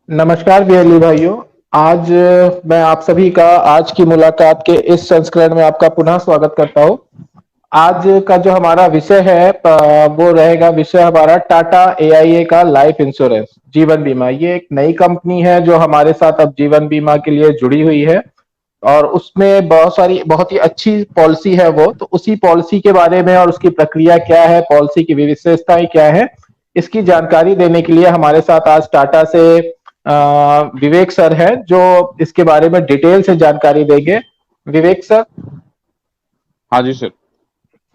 नमस्कार बियली भाइयों। आज मैं आप सभी का आज की मुलाकात के इस संस्करण में आपका पुनः स्वागत करता हूं। आज का जो हमारा विषय है वो रहेगा विषय हमारा टाटा एआईए का लाइफ इंश्योरेंस जीवन बीमा। ये एक नई कंपनी है जो हमारे साथ अब जीवन बीमा के लिए जुड़ी हुई है और उसमें बहुत ही अच्छी पॉलिसी है। वो तो उसी पॉलिसी के बारे में और उसकी प्रक्रिया क्या है, पॉलिसी की विशेषताएं क्या है, इसकी जानकारी देने के लिए हमारे साथ आज टाटा से विवेक सर है जो इसके बारे में डिटेल से जानकारी देंगे। विवेक सर। हाँ जी sir.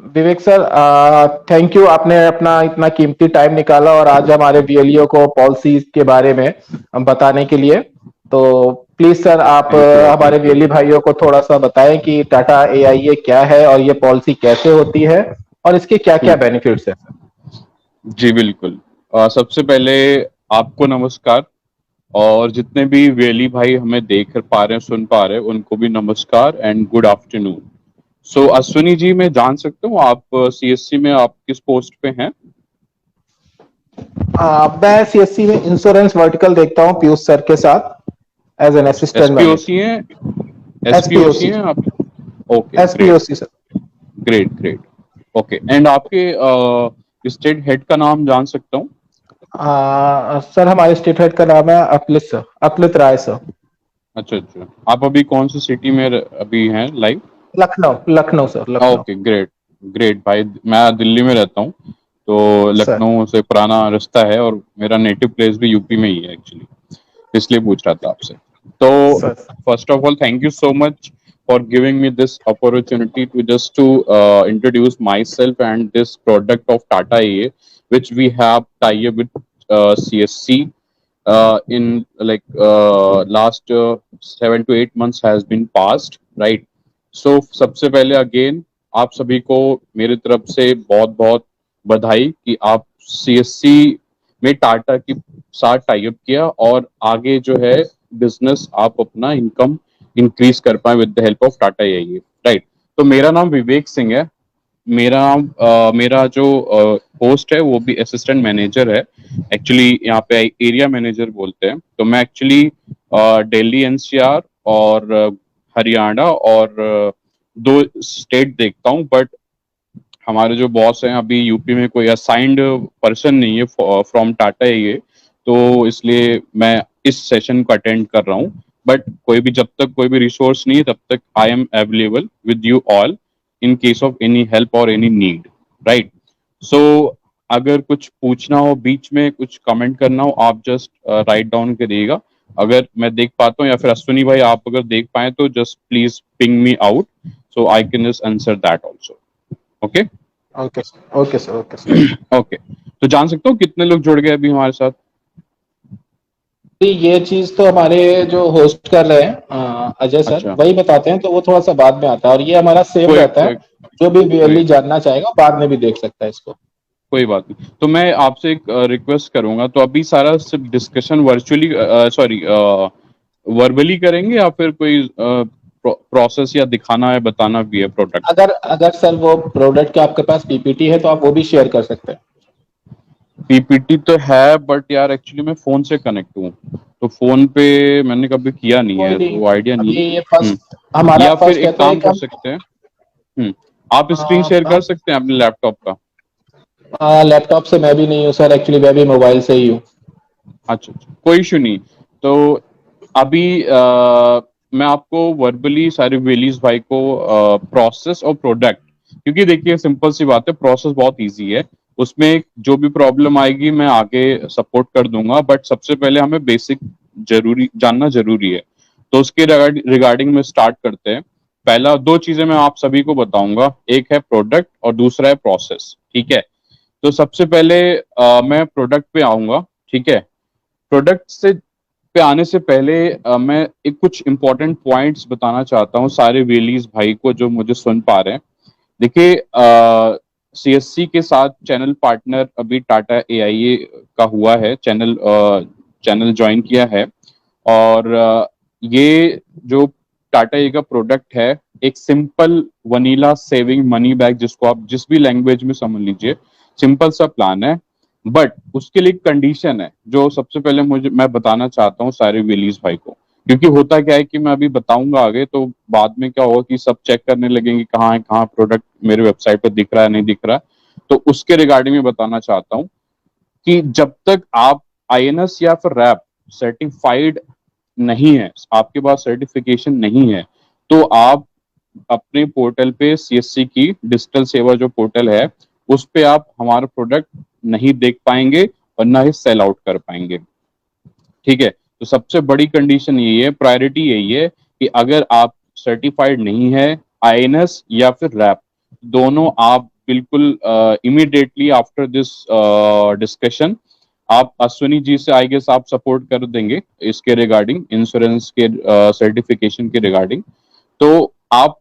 Vivek sir, thank you, आपने अपना इतना कीमती टाइम निकाला और आज हमारे वीएलईओ को पॉलिसी के बारे में बताने के लिए। तो प्लीज सर, आप थैंक यू। हमारे वीएलई भाइयों को थोड़ा सा बताएं कि टाटा एआईए क्या है और ये पॉलिसी कैसे होती है और इसके क्या क्या हम्म, बेनिफिट्स हैं। जी बिल्कुल। सबसे पहले आपको नमस्कार, और जितने भी वेली भाई हमें देख पा रहे हैं, सुन पा रहे हैं, उनको भी नमस्कार एंड गुड आफ्टरनून। सो अश्विनी जी, मैं जान सकता हूँ आप सीएससी में आप किस पोस्ट पे हैं? मैं सीएससी में इंश्योरेंस वर्टिकल देखता हूँ पीयूष सर के साथ as an assistant SPOC manager. हैं? SPOC SPOC. हैं आप? Okay great. SPOC sir. Great great. Okay, and आपके स्टेट हेड का नाम जान सकता हूँ? सर, हमारे स्टेट हेड का नाम है अकलित सर, अकलित राय सर। अच्छा अच्छा, आप अभी कौन सी सिटी में अभी हैं live? Lucknow, Lucknow sir, Lucknow. Okay great. Great भाई, मैं दिल्ली में रहता हूँ, तो सर। लखनऊ से पुराना रिश्ता है और मेरा नेटिव प्लेस भी यूपी में ही है एक्चुअली, इसलिए पूछ रहा था आपसे। तो sir. First of all thank you so much for giving me this opportunity to just to introduce myself and this product of Tata A which we have tie up with CSC in like last 7 to 8 months has been passed, right? सो सबसे पहले again आप सभी को मेरी तरफ से बहुत बहुत बधाई कि आप सीएससी में टाटा के साथ टाई अप किया और आगे जो है बिजनेस आप अपना इनकम इंक्रीज कर पाए with the help of Tata AIA, right? तो मेरा नाम विवेक सिंह है। मेरा जो पोस्ट है वो भी असिस्टेंट मैनेजर है। एक्चुअली यहाँ पे एरिया मैनेजर बोलते हैं। तो मैं एक्चुअली दिल्ली एनसीआर और हरियाणा और दो स्टेट देखता हूँ, बट हमारे जो बॉस हैं अभी यूपी में कोई असाइंड पर्सन नहीं है फ्रॉम टाटा है ये, तो इसलिए मैं इस सेशन को अटेंड कर रहा हूँ। बट कोई भी, जब तक कोई भी रिसोर्स नहीं है तब तक I am available with you all in case of any help और एनी नीड, राइट? सो अगर कुछ पूछना हो, बीच में कुछ कमेंट करना हो, आप जस्ट राइट डाउन करिएगा। अगर मैं देख पाता हूँ या फिर अश्विनी भाई आप अगर देख पाए तो just please ping me out so I can just answer that also. Okay okay sir, okay sir, okay sir. Okay. तो जान सकता हूँ कितने लोग जुड़ गए अभी हमारे साथ? ये चीज तो हमारे जो होस्ट कर रहे हैं अजय सर, अच्छा, वही बताते हैं, तो वो थोड़ा सा बाद में आता है और ये हमारा सेव कोई रहता है। कोई जो भी वीएलई ग्रेट, जानना चाहेगा बाद में भी देख सकता है इसको। कोई बात नहीं। तो मैं आपसे एक रिक्वेस्ट करूंगा, तो अभी सारा सिर्फ डिस्कशन वर्चुअली सॉरी वर्बली करेंगे या फिर कोई प्रोसेस या दिखाना है, बताना भी है प्रोडक्ट? अगर अगर सर वो प्रोडक्ट के आपके पास पीपीटी है तो आप वो भी शेयर कर सकते हैं। पीपीटी तो है बट यार एक्चुअली मैं फोन से कनेक्ट हूँ, तो फोन पे मैंने कभी किया नहीं कोई है, नहीं, तो आइडिया नहीं अभी है। ये फर्स्ट, हमारा या फिर फर्स्ट है एक तो काम एक कर हम सकते हैं। आप स्क्रीन शेयर कर सकते हैं अपने लैपटॉप का? लैपटॉप से मैं भी नहीं हूँ सर, एक्चुअली मैं भी मोबाइल से ही हूँ। अच्छा अच्छा, कोई इशू नहीं। तो अभी मैं आपको वर्बली सारे वेलीज भाई को प्रोसेस और प्रोडक्ट, क्योंकि देखिए सिंपल सी बात है, प्रोसेस बहुत इजी है, उसमें जो भी प्रॉब्लम आएगी मैं आगे सपोर्ट कर दूंगा, बट सबसे पहले हमें बेसिक जरूरी जानना जरूरी है। तो उसके रिगार्डिंग में स्टार्ट करते हैं। पहला दो चीजें मैं आप सभी को बताऊंगा, एक है प्रोडक्ट और दूसरा है प्रोसेस, ठीक है? तो सबसे पहले मैं प्रोडक्ट पे आऊंगा, ठीक है? प्रोडक्ट से पे आने से पहले मैं एक कुछ इंपॉर्टेंट पॉइंट्स बताना चाहता हूँ सारे वेलीज भाई को जो मुझे सुन पा रहे हैं। देखिए, सीएससी के साथ चैनल पार्टनर अभी टाटा एआईए का हुआ है, चैनल ज्वाइन किया है। और ये जो टाटा ए का प्रोडक्ट है, एक simple vanilla saving money bag, जिसको आप जिस भी लैंग्वेज में समझ लीजिए, सिंपल सा प्लान है। बट उसके लिए कंडीशन है जो सबसे पहले मैं बताना चाहता हूँ सारे वेलीज भाई को, क्योंकि होता क्या है कि मैं अभी बताऊंगा आगे तो बाद में क्या होगा कि सब चेक करने लगेंगे कहाँ है, कहाँ प्रोडक्ट मेरे वेबसाइट पर दिख रहा है नहीं दिख रहा है। तो उसके रिगार्डिंग में बताना चाहता हूँ कि जब तक आप आईएनएस या फिर रैप सर्टिफाइड नहीं है, आपके पास सर्टिफिकेशन नहीं है, तो आप अपने पोर्टल पे सीएससी की डिजिटल सेवा जो पोर्टल है उस पे आप हमारा प्रोडक्ट नहीं देख पाएंगे और ना ही सेल आउट कर पाएंगे। ठीक है, तो सबसे बड़ी कंडीशन यही है, प्रायोरिटी यही है कि अगर आप सर्टिफाइड नहीं है आईएनएस या फिर रैप, दोनों आप बिल्कुल इमीडिएटली आफ्टर दिस डिस्कशन आप अश्विनी जी से आई गेस आप सपोर्ट कर देंगे इसके रिगार्डिंग, इंश्योरेंस के सर्टिफिकेशन के रिगार्डिंग। तो आप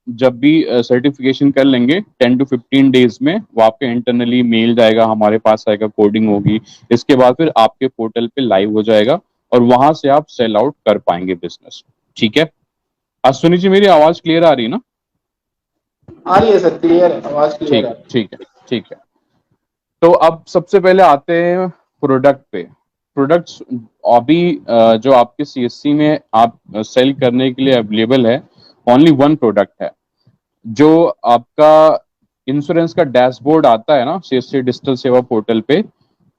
जब भी सर्टिफिकेशन कर लेंगे 10 to 15 डेज में वो आपके इंटरनली मेल जाएगा, हमारे पास आएगा, कोडिंग होगी, इसके बाद फिर आपके पोर्टल पे लाइव हो जाएगा और वहां से आप सेल आउट कर पाएंगे बिजनेस। ठीक है, अश्विनी जी मेरी आवाज क्लियर आ रही है ना? आ रही है सर, क्लियर है, आवाज क्लियर ठीक है। है, ठीक है, ठीक है। तो अब सबसे पहले आते हैं प्रोडक्ट पे। प्रोडक्ट्स अभी जो आपके सीएससी में आप सेल करने के लिए अवेलेबल है, ओनली वन प्रोडक्ट है। जो आपका इंश्योरेंस का डैशबोर्ड आता है ना सीएससी डिजिटल सेवा पोर्टल पे,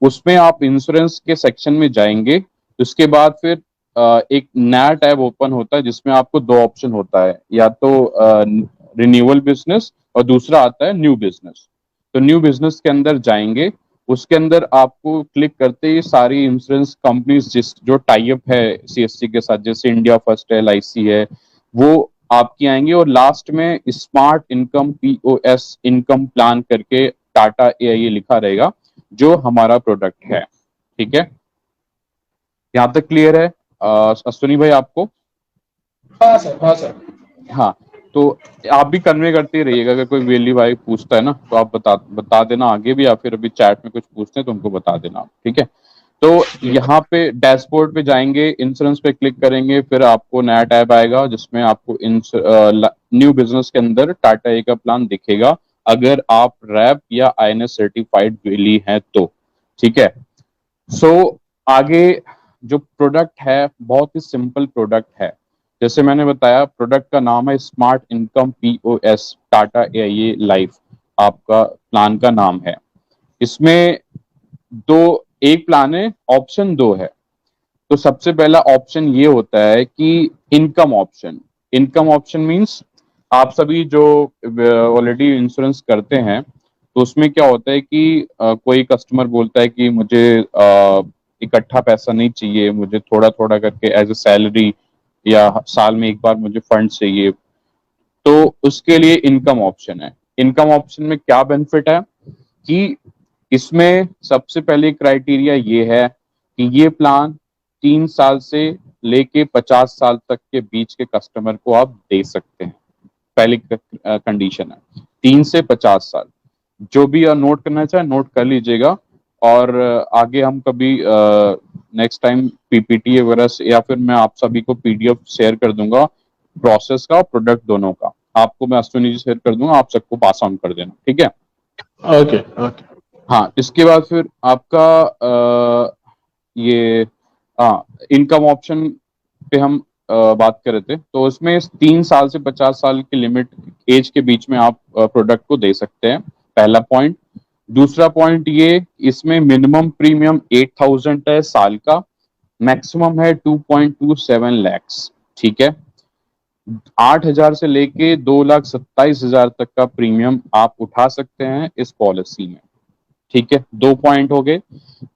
उसमें आप इंश्योरेंस के सेक्शन में जाएंगे, उसके बाद फिर एक नया टैब ओपन होता है जिसमें आपको दो ऑप्शन होता है, या तो रिन्यूअल बिजनेस और दूसरा आता है न्यू बिजनेस। तो न्यू बिजनेस के अंदर जाएंगे, उसके अंदर आपको क्लिक करते ही सारी इंश्योरेंस कंपनीज जिस जो टाई अप है सीएससी के साथ, जैसे इंडिया फर्स्ट है, एलआईसी है, वो आपकी आएंगे। और लास्ट में smart income POS income plan करके टाटा एआईए लिखा रहेगा, जो हमारा प्रोडक्ट है। ठीक है, यहाँ तक क्लियर है अश्विनी भाई आपको? हाँ सर, हाँ सर। हाँ, तो आप भी कन्वे करते रहिएगा, अगर कोई वेली भाई पूछता है ना तो आप बता देना आगे भी, या फिर अभी चैट में कुछ पूछते हैं तो उनको बता देना आप। ठीक है, तो यहाँ पे डैशबोर्ड पे जाएंगे, इंश्योरेंस पे क्लिक करेंगे, फिर आपको नया टैब आएगा जिसमें आपको न्यू बिजनेस के अंदर टाटा ए का प्लान दिखेगा, अगर आप रैप या आईएनएस सर्टिफाइड वेली हैं तो। ठीक है, सो आगे जो प्रोडक्ट है बहुत ही सिंपल प्रोडक्ट है। जैसे मैंने बताया, प्रोडक्ट का नाम है smart income POS Tata AIA life, आपका प्लान का नाम है। इसमें दो एक प्लान है, ऑप्शन दो है। तो सबसे पहला ऑप्शन ये होता है कि income option. Income option means आप सभी जो ऑलरेडी इंश्योरेंस करते हैं, तो उसमें क्या होता है कि कोई कस्टमर बोलता है कि मुझे इकट्ठा पैसा नहीं चाहिए, मुझे थोड़ा थोड़ा करके एज ए सैलरी या साल में एक बार मुझे फंड चाहिए, तो उसके लिए इनकम ऑप्शन है। इनकम ऑप्शन में क्या बेनिफिट है कि इसमें सबसे पहले क्राइटेरिया ये है कि ये प्लान 3 साल से लेके 50 साल तक के बीच के कस्टमर को आप दे सकते हैं। पहली कंडीशन है 3 से 50 साल। जो भी नोट करना चाहे नोट कर लीजिएगा, और आगे हम कभी नेक्स्ट टाइम पीपीटी वगैरह या फिर मैं आप सभी को पीडीएफ शेयर कर दूंगा प्रोसेस का, प्रोडक्ट दोनों का आपको मैं अश्विनी जी शेयर कर दूंगा, आप सबको पास ऑन कर देना। ठीक है, ओके, ओके। हाँ, इसके बाद फिर आपका ये हाँ इनकम ऑप्शन पे हम बात कर रहे थे, तो उसमें 3 साल से 50 साल की लिमिट एज के बीच में आप प्रोडक्ट को दे सकते हैं, पहला पॉइंट। दूसरा पॉइंट ये, इसमें मिनिमम प्रीमियम 8,000 है साल का, मैक्सिमम है 2.27 लैक्स। ठीक है, 8,000 से लेके 2,27,000 तक का प्रीमियम आप उठा सकते हैं इस पॉलिसी में। ठीक है, दो पॉइंट हो गए।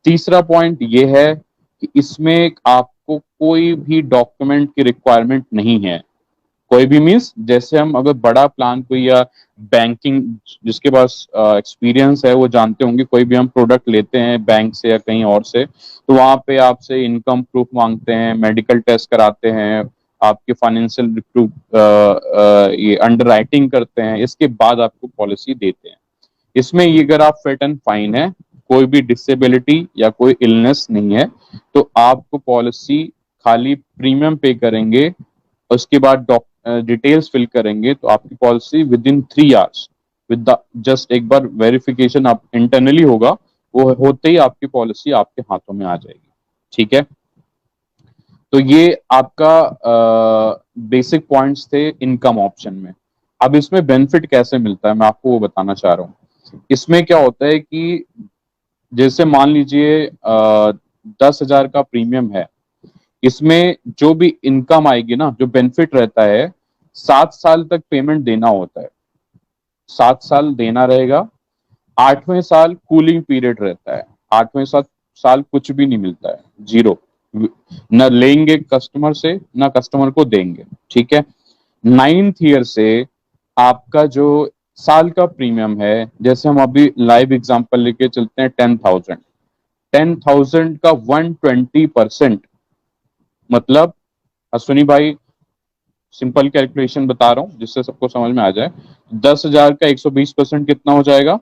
तीसरा पॉइंट ये है कि इसमें आपको कोई भी डॉक्यूमेंट की रिक्वायरमेंट नहीं है। कोई भी मीन्स, जैसे हम अगर बड़ा प्लान कोई या बैंकिंग, जिसके पास एक्सपीरियंस है वो जानते होंगे, कोई भी हम प्रोडक्ट लेते हैं बैंक से या कहीं और से, तो वहां पे आपसे इनकम प्रूफ मांगते हैं, मेडिकल टेस्ट कराते हैं, आपके फाइनेंशियल प्रूफ, ये अंडर राइटिंग करते हैं, इसके बाद आपको पॉलिसी देते हैं। इसमें ये अगर आप फिट एंड फाइन है, कोई भी डिसेबिलिटी या कोई इलनेस नहीं है, तो आपको पॉलिसी खाली प्रीमियम पे करेंगे, उसके बाद डिटेल्स फिल करेंगे, तो आपकी policy with in 3 hours, with the just एक बार वेरिफिकेशन आप इंटरनली होगा, वो होते ही आपकी पॉलिसी आपके हाथों में आ जाएगी। ठीक है, तो ये आपका बेसिक पॉइंट्स थे इनकम ऑप्शन में। अब इसमें बेनिफिट कैसे मिलता है मैं आपको वो बताना चाह रहा हूँ। इसमें क्या होता है कि जैसे मान लीजिए 10,000 का प्रीमियम है, इसमें जो भी इनकम आएगी ना, जो बेनिफिट रहता है, 7 साल तक पेमेंट देना होता है, 7 साल देना रहेगा। 8वें साल कूलिंग पीरियड रहता है, 8वें साल कुछ भी नहीं मिलता है, जीरो, न लेंगे कस्टमर से न कस्टमर को देंगे। ठीक है, 9th ईयर से आपका जो साल का प्रीमियम है, जैसे हम अभी लाइव एग्जांपल लेके चलते हैं, 10,000, 10,000 का 120%, मतलब अश्विनी भाई सिंपल कैलकुलेशन बता रहा हूं जिससे सबको समझ में आ जाए, 10,000 का 120% कितना हो जाएगा?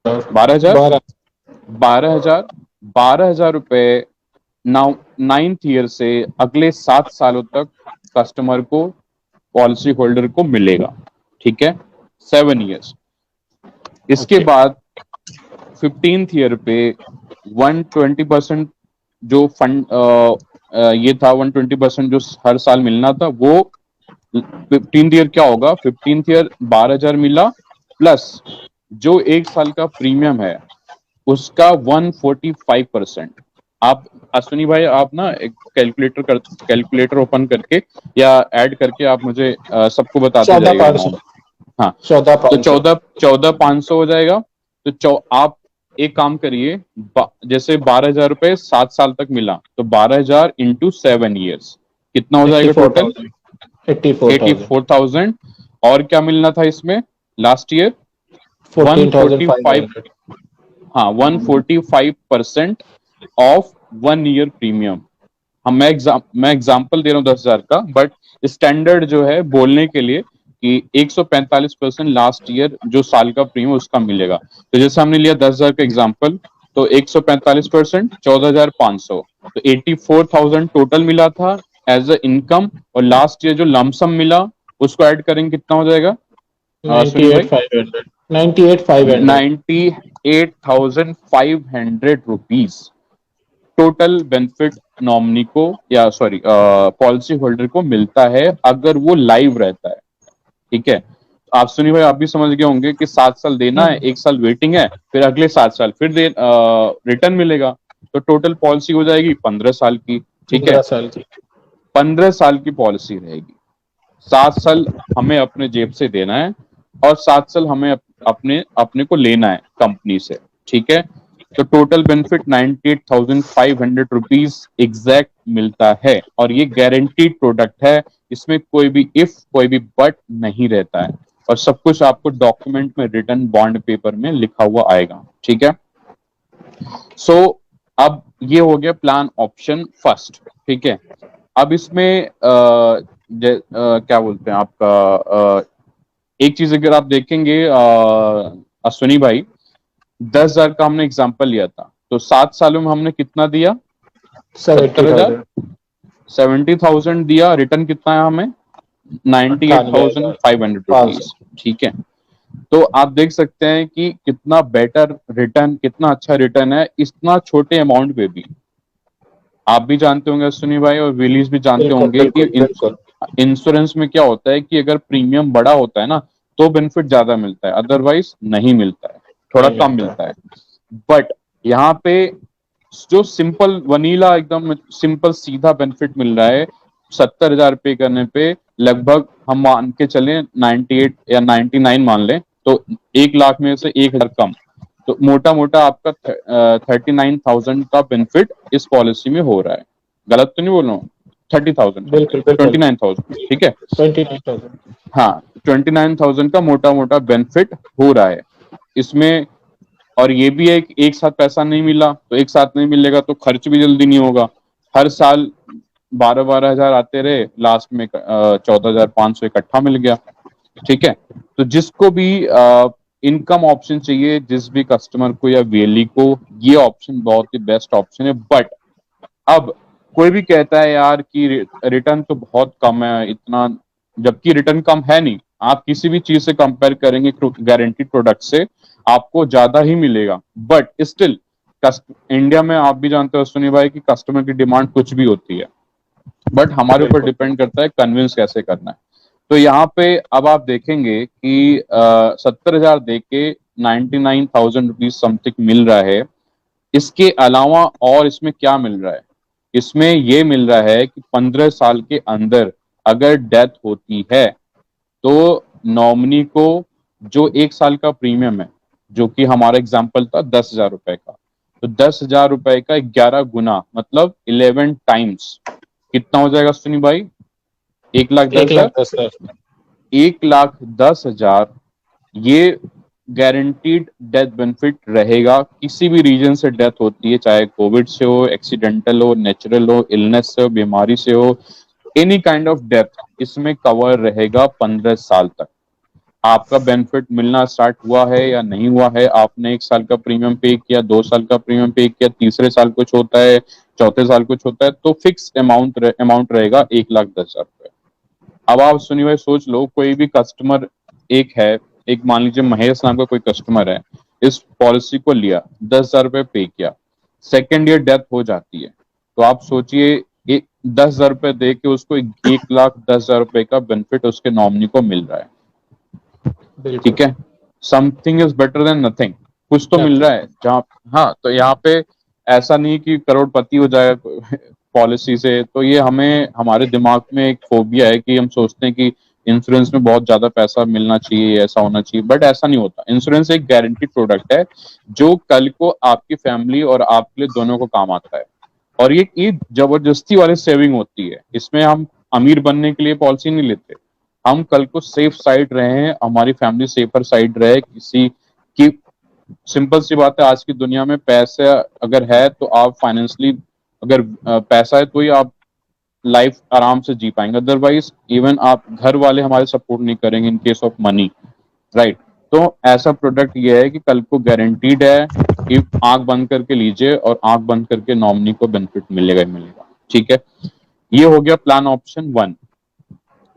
12,000। 12। 12,000, 12,000 रुपए 9th ईयर से अगले 7 सालों तक कस्टमर को, पॉलिसी होल्डर को मिलेगा। ठीक है, 7 ईयर्स। इसके Okay. बाद 15th ईयर पे 120% जो फंड ये था, 120% जो हर साल मिलना था, वो 15th ईयर क्या होगा? 15th ईयर 12,000 मिला, प्लस जो 1 साल का प्रीमियम है उसका 145%। आप अश्विनी भाई, आप ना एक कैलकुलेटर ओपन करके या ऐड करके आप मुझे सबको बताते जाइए 14,500। अमाउंट। हाँ, तो 14,500। 14,500 हो जाएगा। तो आप एक काम करिए, जैसे 12,000 रुपए 7 साल तक मिला, तो 12,000 इंटू 7 ईयर्स कितना हो जाएगा टोटल? 84,000। 84,000। और क्या मिलना था इसमें लास्ट ईयर? 145। 14,500। हाँ, 145% ऑफ 1 ईयर प्रीमियम। हम मैं एग्जांपल दे रहा हूँ 10,000 का, बट स्टैंडर्ड जो है बोलने के लिए कि 145% लास्ट ईयर जो साल का प्रीमियम उसका मिलेगा। तो जैसे हमने लिया 10,000 का एग्जांपल, तो 145% 14,500, तो 84,000 टोटल मिला था एज अ इनकम। और लास्ट ईयर जो लमसम मिला उसको ऐड करेंगे, कितना हो जाएगा सुनी भाई? 98,500। 98,500। 98,500 रुपीज टोटल बेनिफिट नॉमिनी को, या सॉरी पॉलिसी होल्डर को मिलता है अगर वो लाइव रहता है। ठीक है, आप सुनी भाई, आप भी समझ गए होंगे कि 7 साल देना है, 1 साल वेटिंग है, फिर अगले 7 साल फिर रिटर्न मिलेगा, तो टोटल पॉलिसी हो जाएगी 15 साल की। ठीक है, 15 साल की। 15 साल की पॉलिसी रहेगी। 7 साल हमें अपने जेब से देना है और 7 साल हमें अपने अपने को लेना है कंपनी से। ठीक है, तो टोटल बेनिफिट 98,500 रुपीज एग्जैक्ट मिलता है, और ये गारंटीड प्रोडक्ट है। इसमें कोई भी इफ, कोई भी बट नहीं रहता है, और सब कुछ आपको डॉक्यूमेंट में, रिटर्न बॉन्ड पेपर में लिखा हुआ आएगा। ठीक है, सो अब ये हो गया प्लान ऑप्शन फर्स्ट। ठीक है, अब इसमें क्या बोलते हैं आपका, एक चीज अगर आप देखेंगे अश्विनी भाई, 10,000 का हमने एग्जाम्पल लिया था, तो 7 सालों में हमने कितना दिया? 70,000। 70,000 दिया, रिटर्न कितना है हमें? 98,500 रुपीज। ठीक है, तो आप देख सकते हैं कि कितना बेटर रिटर्न, कितना अच्छा रिटर्न है इतना छोटे अमाउंट पे भी। आप भी जानते होंगे सुनी भाई, और विलीज भी जानते बिल्कुल होंगे बिल्कुल कि बिल्कुल। इंश्योरेंस में क्या होता है कि अगर प्रीमियम बड़ा होता है ना, तो बेनिफिट ज्यादा मिलता है, अदरवाइज नहीं मिलता है, थोड़ा नहीं कम मिलता मिलता है। बट यहाँ पे जो सिंपल वनीला, एकदम सिंपल सीधा बेनिफिट मिल रहा है, 70,000 पे करने पे लगभग हम मान के चले 98 या 99 मान लें, तो 1 लाख में से 1,000 कम, तो मोटा मोटा आपका 39,000 का बेनिफिट इस पॉलिसी में हो रहा है। गलत तो नहीं बोल रहा हूँ? 30,000, बिल्कुल बिल्कुल। 29,000। ठीक है, 29,000। हाँ, 29,000 का मोटा मोटा बेनिफिट हो रहा है इसमें। और ये भी है कि एक साथ पैसा नहीं मिला, तो एक साथ नहीं मिलेगा तो खर्च भी जल्दी नहीं होगा। हर साल 12,000 आते रहे, लास्ट में 14,500 इकट्ठा मिल गया। ठीक है, तो जिसको भी इनकम ऑप्शन चाहिए, जिस भी कस्टमर को या वीएलई को, ये ऑप्शन बहुत ही बेस्ट ऑप्शन है। बट अब कोई भी कहता है यार कि रिटर्न तो बहुत कम है इतना, जबकि रिटर्न कम है नहीं। आप किसी भी चीज से कंपेयर करेंगे गारंटीड प्रोडक्ट से, आपको ज्यादा ही मिलेगा, बट स्टिल इंडिया में आप भी जानते हो अश्विनी भाई कि कस्टमर की डिमांड कुछ भी होती है, बट हमारे ऊपर बिल्कुल। डिपेंड करता है कन्विंस कैसे करना है। तो यहाँ पे अब आप देखेंगे कि 70,000 दे के 99,000 रुपीज समथिंग मिल रहा है। इसके अलावा और इसमें क्या मिल रहा है? इसमें ये मिल रहा है कि 15 साल के अंदर अगर डेथ होती है तो नॉमिनी को जो 1 साल का प्रीमियम है, जो कि हमारा एग्जाम्पल था 10,000 रुपए का, तो 10,000 रुपए का 11 गुना मतलब 11 टाइम्स कितना हो जाएगा सुनी भाई? 1,10,000। 1,10,000। 1,10,000 ये गारंटीड डेथ बेनिफिट रहेगा। किसी भी रीजन से डेथ होती है, चाहे कोविड से हो, एक्सीडेंटल हो, नेचुरल हो, इलनेस से हो, बीमारी से हो, एनी काइंड ऑफ डेथ, इसमें कवर रहेगा 15 साल तक। आपका बेनिफिट मिलना स्टार्ट हुआ है या नहीं हुआ है, आपने 1 साल का प्रीमियम पे किया, 2 साल का प्रीमियम पे किया, तीसरे साल कुछ होता है, चौथे साल कुछ होता है, तो फिक्स अमाउंट रहेगा 1,10,000 रुपए। अब आप सुनिए भाई, सोच लो कोई भी कस्टमर एक है, एक मान लीजिए महेश नाम का कोई कस्टमर है, इस पॉलिसी को लिया, 10,000 रुपए पे किया, सेकेंड ईयर डेथ हो जाती है, तो आप सोचिए 10,000 रुपए दे के उसको 1,10,000 रुपए का बेनिफिट उसके नॉमिनी को मिल रहा है। बिल्कुल। ठीक है, something is better than nothing, कुछ तो मिल रहा है जहाँ। हाँ, तो यहाँ पे ऐसा नहीं कि करोड़पति हो जाए पॉलिसी से, तो ये हमें, हमारे दिमाग में एक फोबिया है कि हम सोचते हैं कि इंश्योरेंस में बहुत ज्यादा पैसा मिलना चाहिए, ऐसा होना चाहिए, बट ऐसा नहीं होता। इंश्योरेंस एक गारंटीड प्रोडक्ट है जो कल को आपकी फैमिली और आपके लिए दोनों को काम आता है, और ये जबरदस्ती वाली सेविंग होती है। इसमें हम अमीर बनने के लिए पॉलिसी नहीं लेते, हम कल को सेफ साइड रहे, हमारी फैमिली सेफर साइड रहे, किसी की, सिंपल सी बात है, आज की दुनिया में पैसा अगर है तो आप फाइनेंशियली, अगर पैसा है तो ही आप लाइफ आराम से जी पाएंगे, अदरवाइज इवन आप घर वाले हमारे सपोर्ट नहीं करेंगे in case of money, right. तो ऐसा प्रोडक्ट ये है कि कल को गारंटीड है कि आंख बंद करके लीजिए और आंख बंद करके नॉमिनी को बेनिफिट मिलेगा ही मिलेगा। ठीक है, ये हो गया प्लान ऑप्शन 1।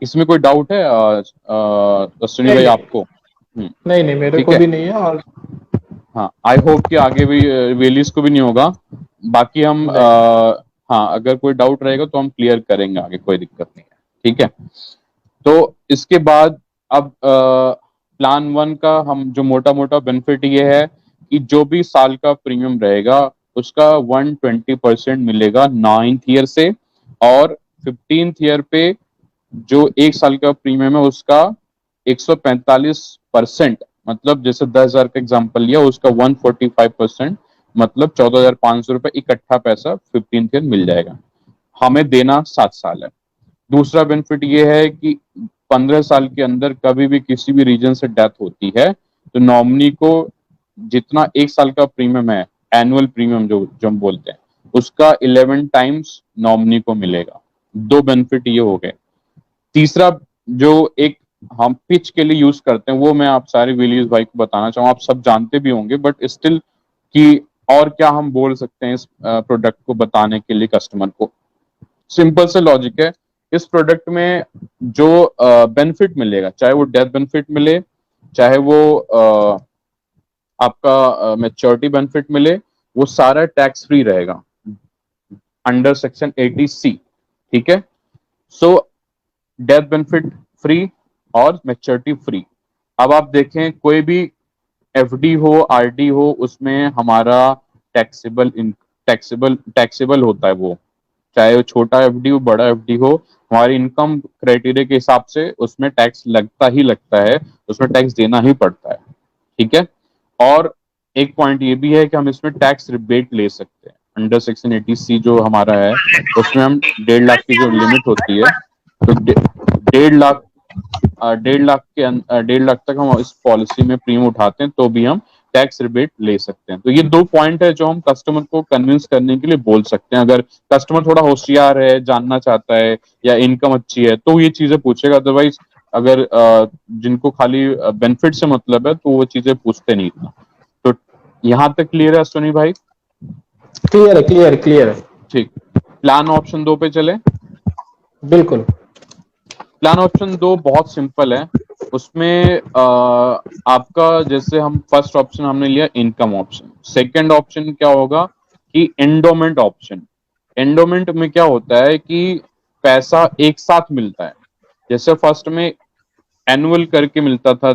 इसमें कोई डाउट है अश्विनी भाई नहीं आपको? नहीं नहीं, मेरे ठीक को है, भी नहीं है। और हाँ, आई होप कि आगे भी वेलीज को भी नहीं होगा। बाकी हम नहीं। हाँ, अगर कोई डाउट रहेगा तो हम क्लियर करेंगे आगे, कोई दिक्कत नहीं है। ठीक है, तो इसके बाद अब प्लान 1 का हम जो मोटा मोटा बेनिफिट ये है कि जो भी साल का प्रीमियम रहेगा उसका 120% मिलेगा 9th ईयर से, और 15th ईयर पे जो 1 साल का प्रीमियम है उसका 145%, मतलब जैसे 10,000 का एग्जाम्पल लिया, उसका 145%, मतलब 14,500 रुपए इकट्ठा पैसा 15th ईयर मिल जाएगा। हमें देना 7 साल है। दूसरा बेनिफिट ये है कि 15 साल के अंदर कभी भी किसी भी रीजन से डेथ होती है तो नॉमिनी को जितना 1 साल का प्रीमियम है, एनुअल प्रीमियम जो हम बोलते हैं, उसका 11 टाइम्स नॉमिनी को मिलेगा। दो बेनिफिट ये हो गए। तीसरा जो एक हम पिच के लिए यूज करते हैं, वो मैं आप सारे विलीज भाई को बताना चाहूँ, आप सब जानते भी होंगे, बट स्टिल कि और क्या हम बोल सकते हैं इस प्रोडक्ट को बताने के लिए कस्टमर को। सिंपल से लॉजिक है, इस प्रोडक्ट में जो बेनिफिट मिलेगा, चाहे वो डेथ बेनिफिट मिले, चाहे वो आपका मैच्योरिटी बेनिफिट मिले, वो सारा टैक्स फ्री रहेगा अंडर सेक्शन 80C। ठीक है, सो डेथ बेनिफिट फ्री और मैच्योरिटी फ्री। अब आप देखें कोई भी एफडी हो, आरडी हो, उसमें हमारा टैक्सेबल टैक्सेबल टैक्सेबल होता है वो, चाहे वो छोटा एफडी हो, बड़ा एफडी हो, हमारी इनकम क्राइटेरिया के हिसाब से उसमें टैक्स लगता ही लगता है, उसमें टैक्स देना ही पड़ता है। ठीक है, और एक पॉइंट ये भी है कि हम इसमें टैक्स रिबेट ले सकते हैं अंडर सेक्शन 80C जो हमारा है, उसमें हम 1.5 लाख की जो लिमिट होती है, तो 1.5 लाख 1.5 लाख के 1.5 लाख तक हम इस पॉलिसी में प्रीमियम उठाते हैं तो भी हम टैक्स रिबेट ले सकते हैं। तो ये दो पॉइंट है जो हम कस्टमर को कन्विंस करने के लिए बोल सकते हैं। अगर कस्टमर थोड़ा होशियार है, जानना चाहता है, या इनकम अच्छी है, तो ये चीजें पूछेगा। अदरवाइज अगर जिनको खाली बेनिफिट से मतलब है तो वो चीजें पूछते नहीं। तो यहाँ तक क्लियर है अश्विनी भाई? क्लियर है, क्लियर क्लियर है। ठीक, प्लान ऑप्शन 2 पे चले। बिल्कुल। प्लान ऑप्शन 2 बहुत सिंपल है। उसमें आपका जैसे हम फर्स्ट ऑप्शन हमने लिया इनकम ऑप्शन, सेकंड ऑप्शन क्या होगा कि एंडोमेंट ऑप्शन। एंडोमेंट में क्या होता है कि पैसा एक साथ मिलता है। जैसे फर्स्ट में एनुअल करके मिलता था,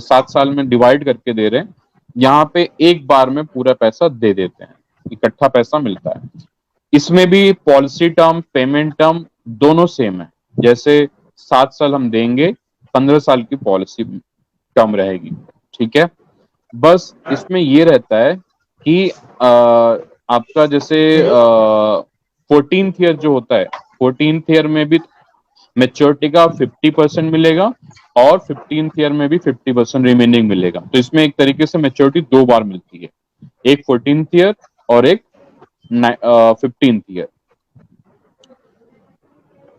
7 साल में डिवाइड करके दे रहे हैं, यहाँ पे एक बार में पूरा पैसा दे देते हैं, इकट्ठा पैसा मिलता है। इसमें भी पॉलिसी टर्म पेमेंट टर्म दोनों सेम है। जैसे 7 साल हम देंगे, 15 साल की पॉलिसी टर्म रहेगी, ठीक है। बस इसमें ये रहता है कि आपका जैसे 14th ईयर जो होता है, 14th ईयर में भी मेच्योरिटी का 50% मिलेगा और 15th ईयर में भी 50% रिमेनिंग मिलेगा। तो इसमें एक तरीके से मेच्योरिटी 2 बार मिलती है, एक 14th ईयर और एक 15th ईयर,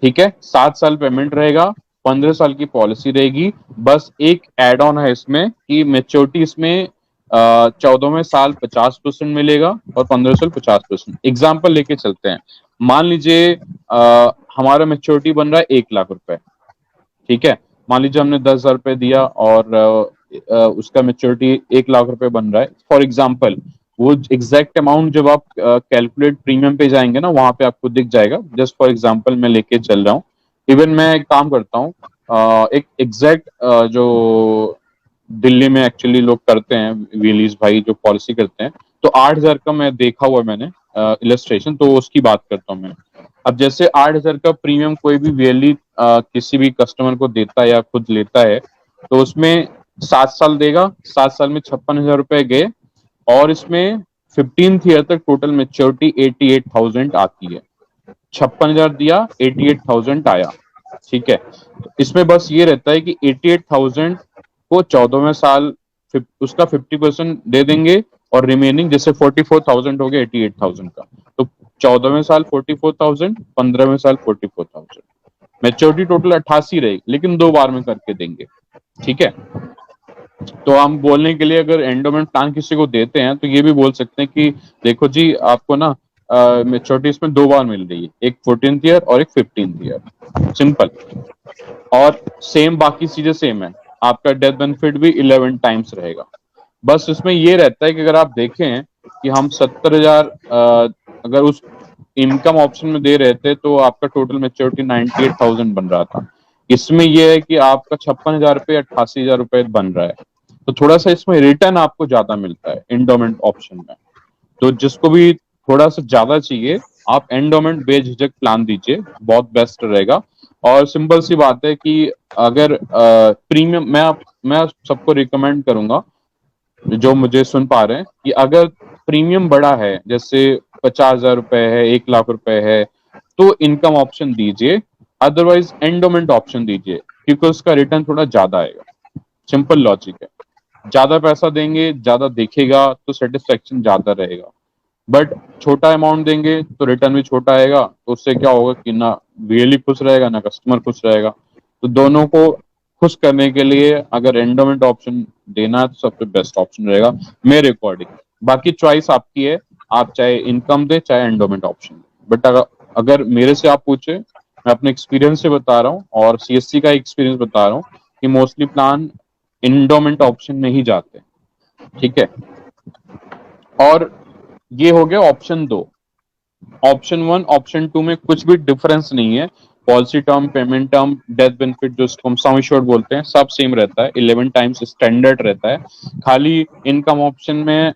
ठीक है। 7 साल पेमेंट रहेगा, 15 साल की पॉलिसी रहेगी। बस एक एड ऑन है इसमें कि मेच्योरिटी इसमें 14वें साल 50% मिलेगा और 15 साल 50%। एग्जाम्पल लेके चलते हैं, मान लीजिए हमारा मेच्योरिटी बन रहा है 1 लाख रुपए, ठीक है। मान लीजिए हमने 10,000 रुपए दिया और उसका मेच्योरिटी 1 लाख रुपए बन रहा है फॉर एग्जाम्पल। वो एग्जैक्ट अमाउंट जब आप कैलकुलेट प्रीमियम पे जाएंगे ना, वहां पे आपको दिख जाएगा। जस्ट फॉर एग्जाम्पल मैं लेके चल रहा हूँ। इवन मैं एक काम करता हूँ, एक एग्जैक्ट जो दिल्ली में एक्चुअली लोग करते हैं, विलीज भाई जो पॉलिसी करते हैं, तो 8,000 का मैं देखा हुआ मैंने इलस्ट्रेशन, तो उसकी बात करता हूँ मैं। अब जैसे 8,000 का प्रीमियम कोई भी वेली किसी भी कस्टमर को देता है या खुद लेता है, तो उसमें 7 साल देगा, 7 साल में 56,000 रुपए गए और इसमें 15th ईयर तक टोटल मेच्योरिटी 88,000 आती है। 56,000 दिया, 88,000 आया, ठीक है। तो इसमें बस ये रहता है कि 88,000 को 14वें साल उसका 50% दे देंगे और रिमेनिंग जैसे 44,000 हो गया 88,000 का, तो 14वें साल 44,000, 15वें साल 44,000, मेच्योरिटी टोटल 88 रहेगी, लेकिन 2 बार में करके देंगे, ठीक है। तो हम बोलने के लिए अगर एंडोमेंट प्लान किसी को देते हैं तो ये भी बोल सकते हैं कि देखो जी आपको ना मेच्योरिटी इसमें 2 बार मिल रही है, एक 14th ईयर और एक 15th ईयर, सिंपल। और सेम बाकी चीजें सेम है, आपका डेथ बेनिफिट भी 11 टाइम्स रहेगा। बस इसमें ये रहता है कि अगर आप देखें कि हम 70,000 अगर उस इनकम ऑप्शन में दे रहे थे तो आपका टोटल मेच्योरिटी 98,000 बन रहा था। इसमें यह है कि आपका 56,000 रुपये 88,000 रुपये बन रहा है, तो थोड़ा सा इसमें रिटर्न आपको ज्यादा मिलता है एंडोमेंट ऑप्शन में। तो जिसको भी थोड़ा सा ज्यादा चाहिए, आप एंडोमेंट बेझिझक प्लान दीजिए, बहुत बेस्ट रहेगा। और सिंपल सी बात है कि अगर प्रीमियम मैं सबको रिकमेंड करूंगा जो मुझे सुन पा रहे हैं कि अगर प्रीमियम बड़ा है, जैसे 50,000 रुपए है, 1 लाख रुपए है, तो इनकम ऑप्शन दीजिए, अदरवाइज एंडोमेंट ऑप्शन दीजिए, क्योंकि उसका रिटर्न थोड़ा ज्यादा आएगा। सिंपल लॉजिक है, ज्यादा पैसा देंगे ज्यादा देखेगा तो सेटिस्फेक्शन ज्यादा रहेगा, बट छोटा अमाउंट देंगे तो रिटर्न भी छोटा आएगा, तो उससे क्या होगा कि ना रियली खुश रहेगा ना कस्टमर खुश रहेगा। तो दोनों को खुश करने के लिए अगर एंडोमेंट ऑप्शन देना है तो सबसे बेस्ट ऑप्शन रहेगा मेरे अकॉर्डिंग। बाकी चॉइस आपकी है, आप चाहे इनकम दे चाहे एंडोमेंट ऑप्शन दे, बट अगर मेरे से आप पूछे, मैं अपने एक्सपीरियंस से बता रहा हूँ और सीएससी का एक्सपीरियंस बता रहा हूँ कि मोस्टली प्लान एंडोमेंट ऑप्शन में ही जाते हैं, ठीक है। और ये हो गया ऑप्शन 2। ऑप्शन 1 ऑप्शन 2 में कुछ भी डिफरेंस नहीं है, policy term payment term death benefit जो हम सम एश्योर्ड बोलते हैं सब सेम रहता है, 11 टाइम्स स्टैंडर्ड रहता है। खाली इनकम ऑप्शन में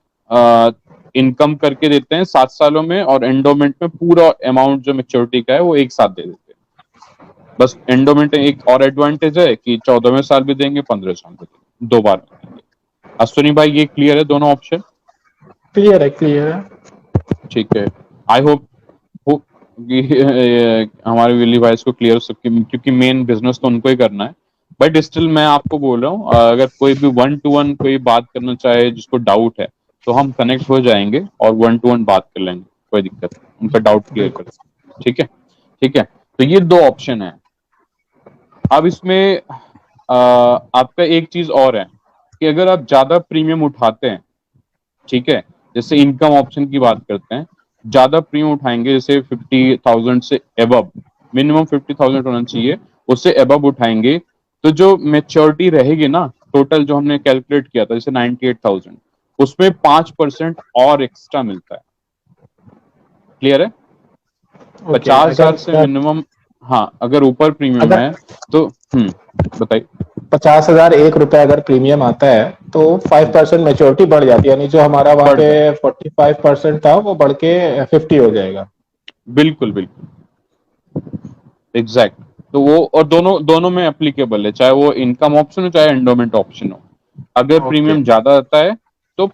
इनकम करके देते हैं 7 सालों में, और एंडोमेंट में पूरा अमाउंट जो मेच्योरिटी का है वो एक साथ दे देते हैं। बस एंडोमेंट एक और एडवांटेज है कि 14वें साल भी देंगे, 15 साल भी देंगे, 2 बार देंगे। अश्विनी भाई ये क्लियर है दोनों ऑप्शन? क्लियर है, क्लियर है। ठीक है, आई होप कि हमारे विली भाई को क्लियर हो सके, क्योंकि मेन बिजनेस तो उनको ही करना है। बट स्टिल मैं आपको बोल रहा हूँ, अगर कोई भी 1-to-1 कोई बात करना चाहे जिसको डाउट है, तो हम कनेक्ट हो जाएंगे और 1-to-1 बात कर लेंगे, कोई दिक्कत नहीं, उनका डाउट क्लियर कर देंगे, ठीक है। ठीक है, तो ये 2 ऑप्शन है। अब इसमें आपका एक चीज और है कि अगर आप ज्यादा प्रीमियम उठाते हैं, ठीक है, जैसे इनकम ऑप्शन की बात करते हैं, ज्यादा प्रीमियम उठाएंगे, जैसे 50,000 से एबव, मिनिमम 50,000 होना चाहिए, उससे एबव उठाएंगे, तो जो मेच्योरिटी रहेगी ना, टोटल जो हमने कैलकुलेट किया था जैसे 98,000, उसमें 5% और एक्स्ट्रा मिलता है। क्लियर है? ओके, 50,000 से मिनिमम। हाँ, अगर ऊपर प्रीमियम अगर है तो बताइए। 50,000 एक रुपए अगर प्रीमियम आता है तो 5% मेच्योरिटी बढ़ जाती है, यानी जो हमारा वहाँ बढ़ पे जाए, 45% था वो बढ़ के 50 हो जाएगा। बिल्कुल बिल्कुल एग्जैक्ट। तो वो और दोनों दोनों में एप्लीकेबल है, चाहे वो इनकम ऑप्शन हो चाहे एंडोमेंट ऑप्शन हो। अगर ओके। प्रीमियम ज्यादा आता है तो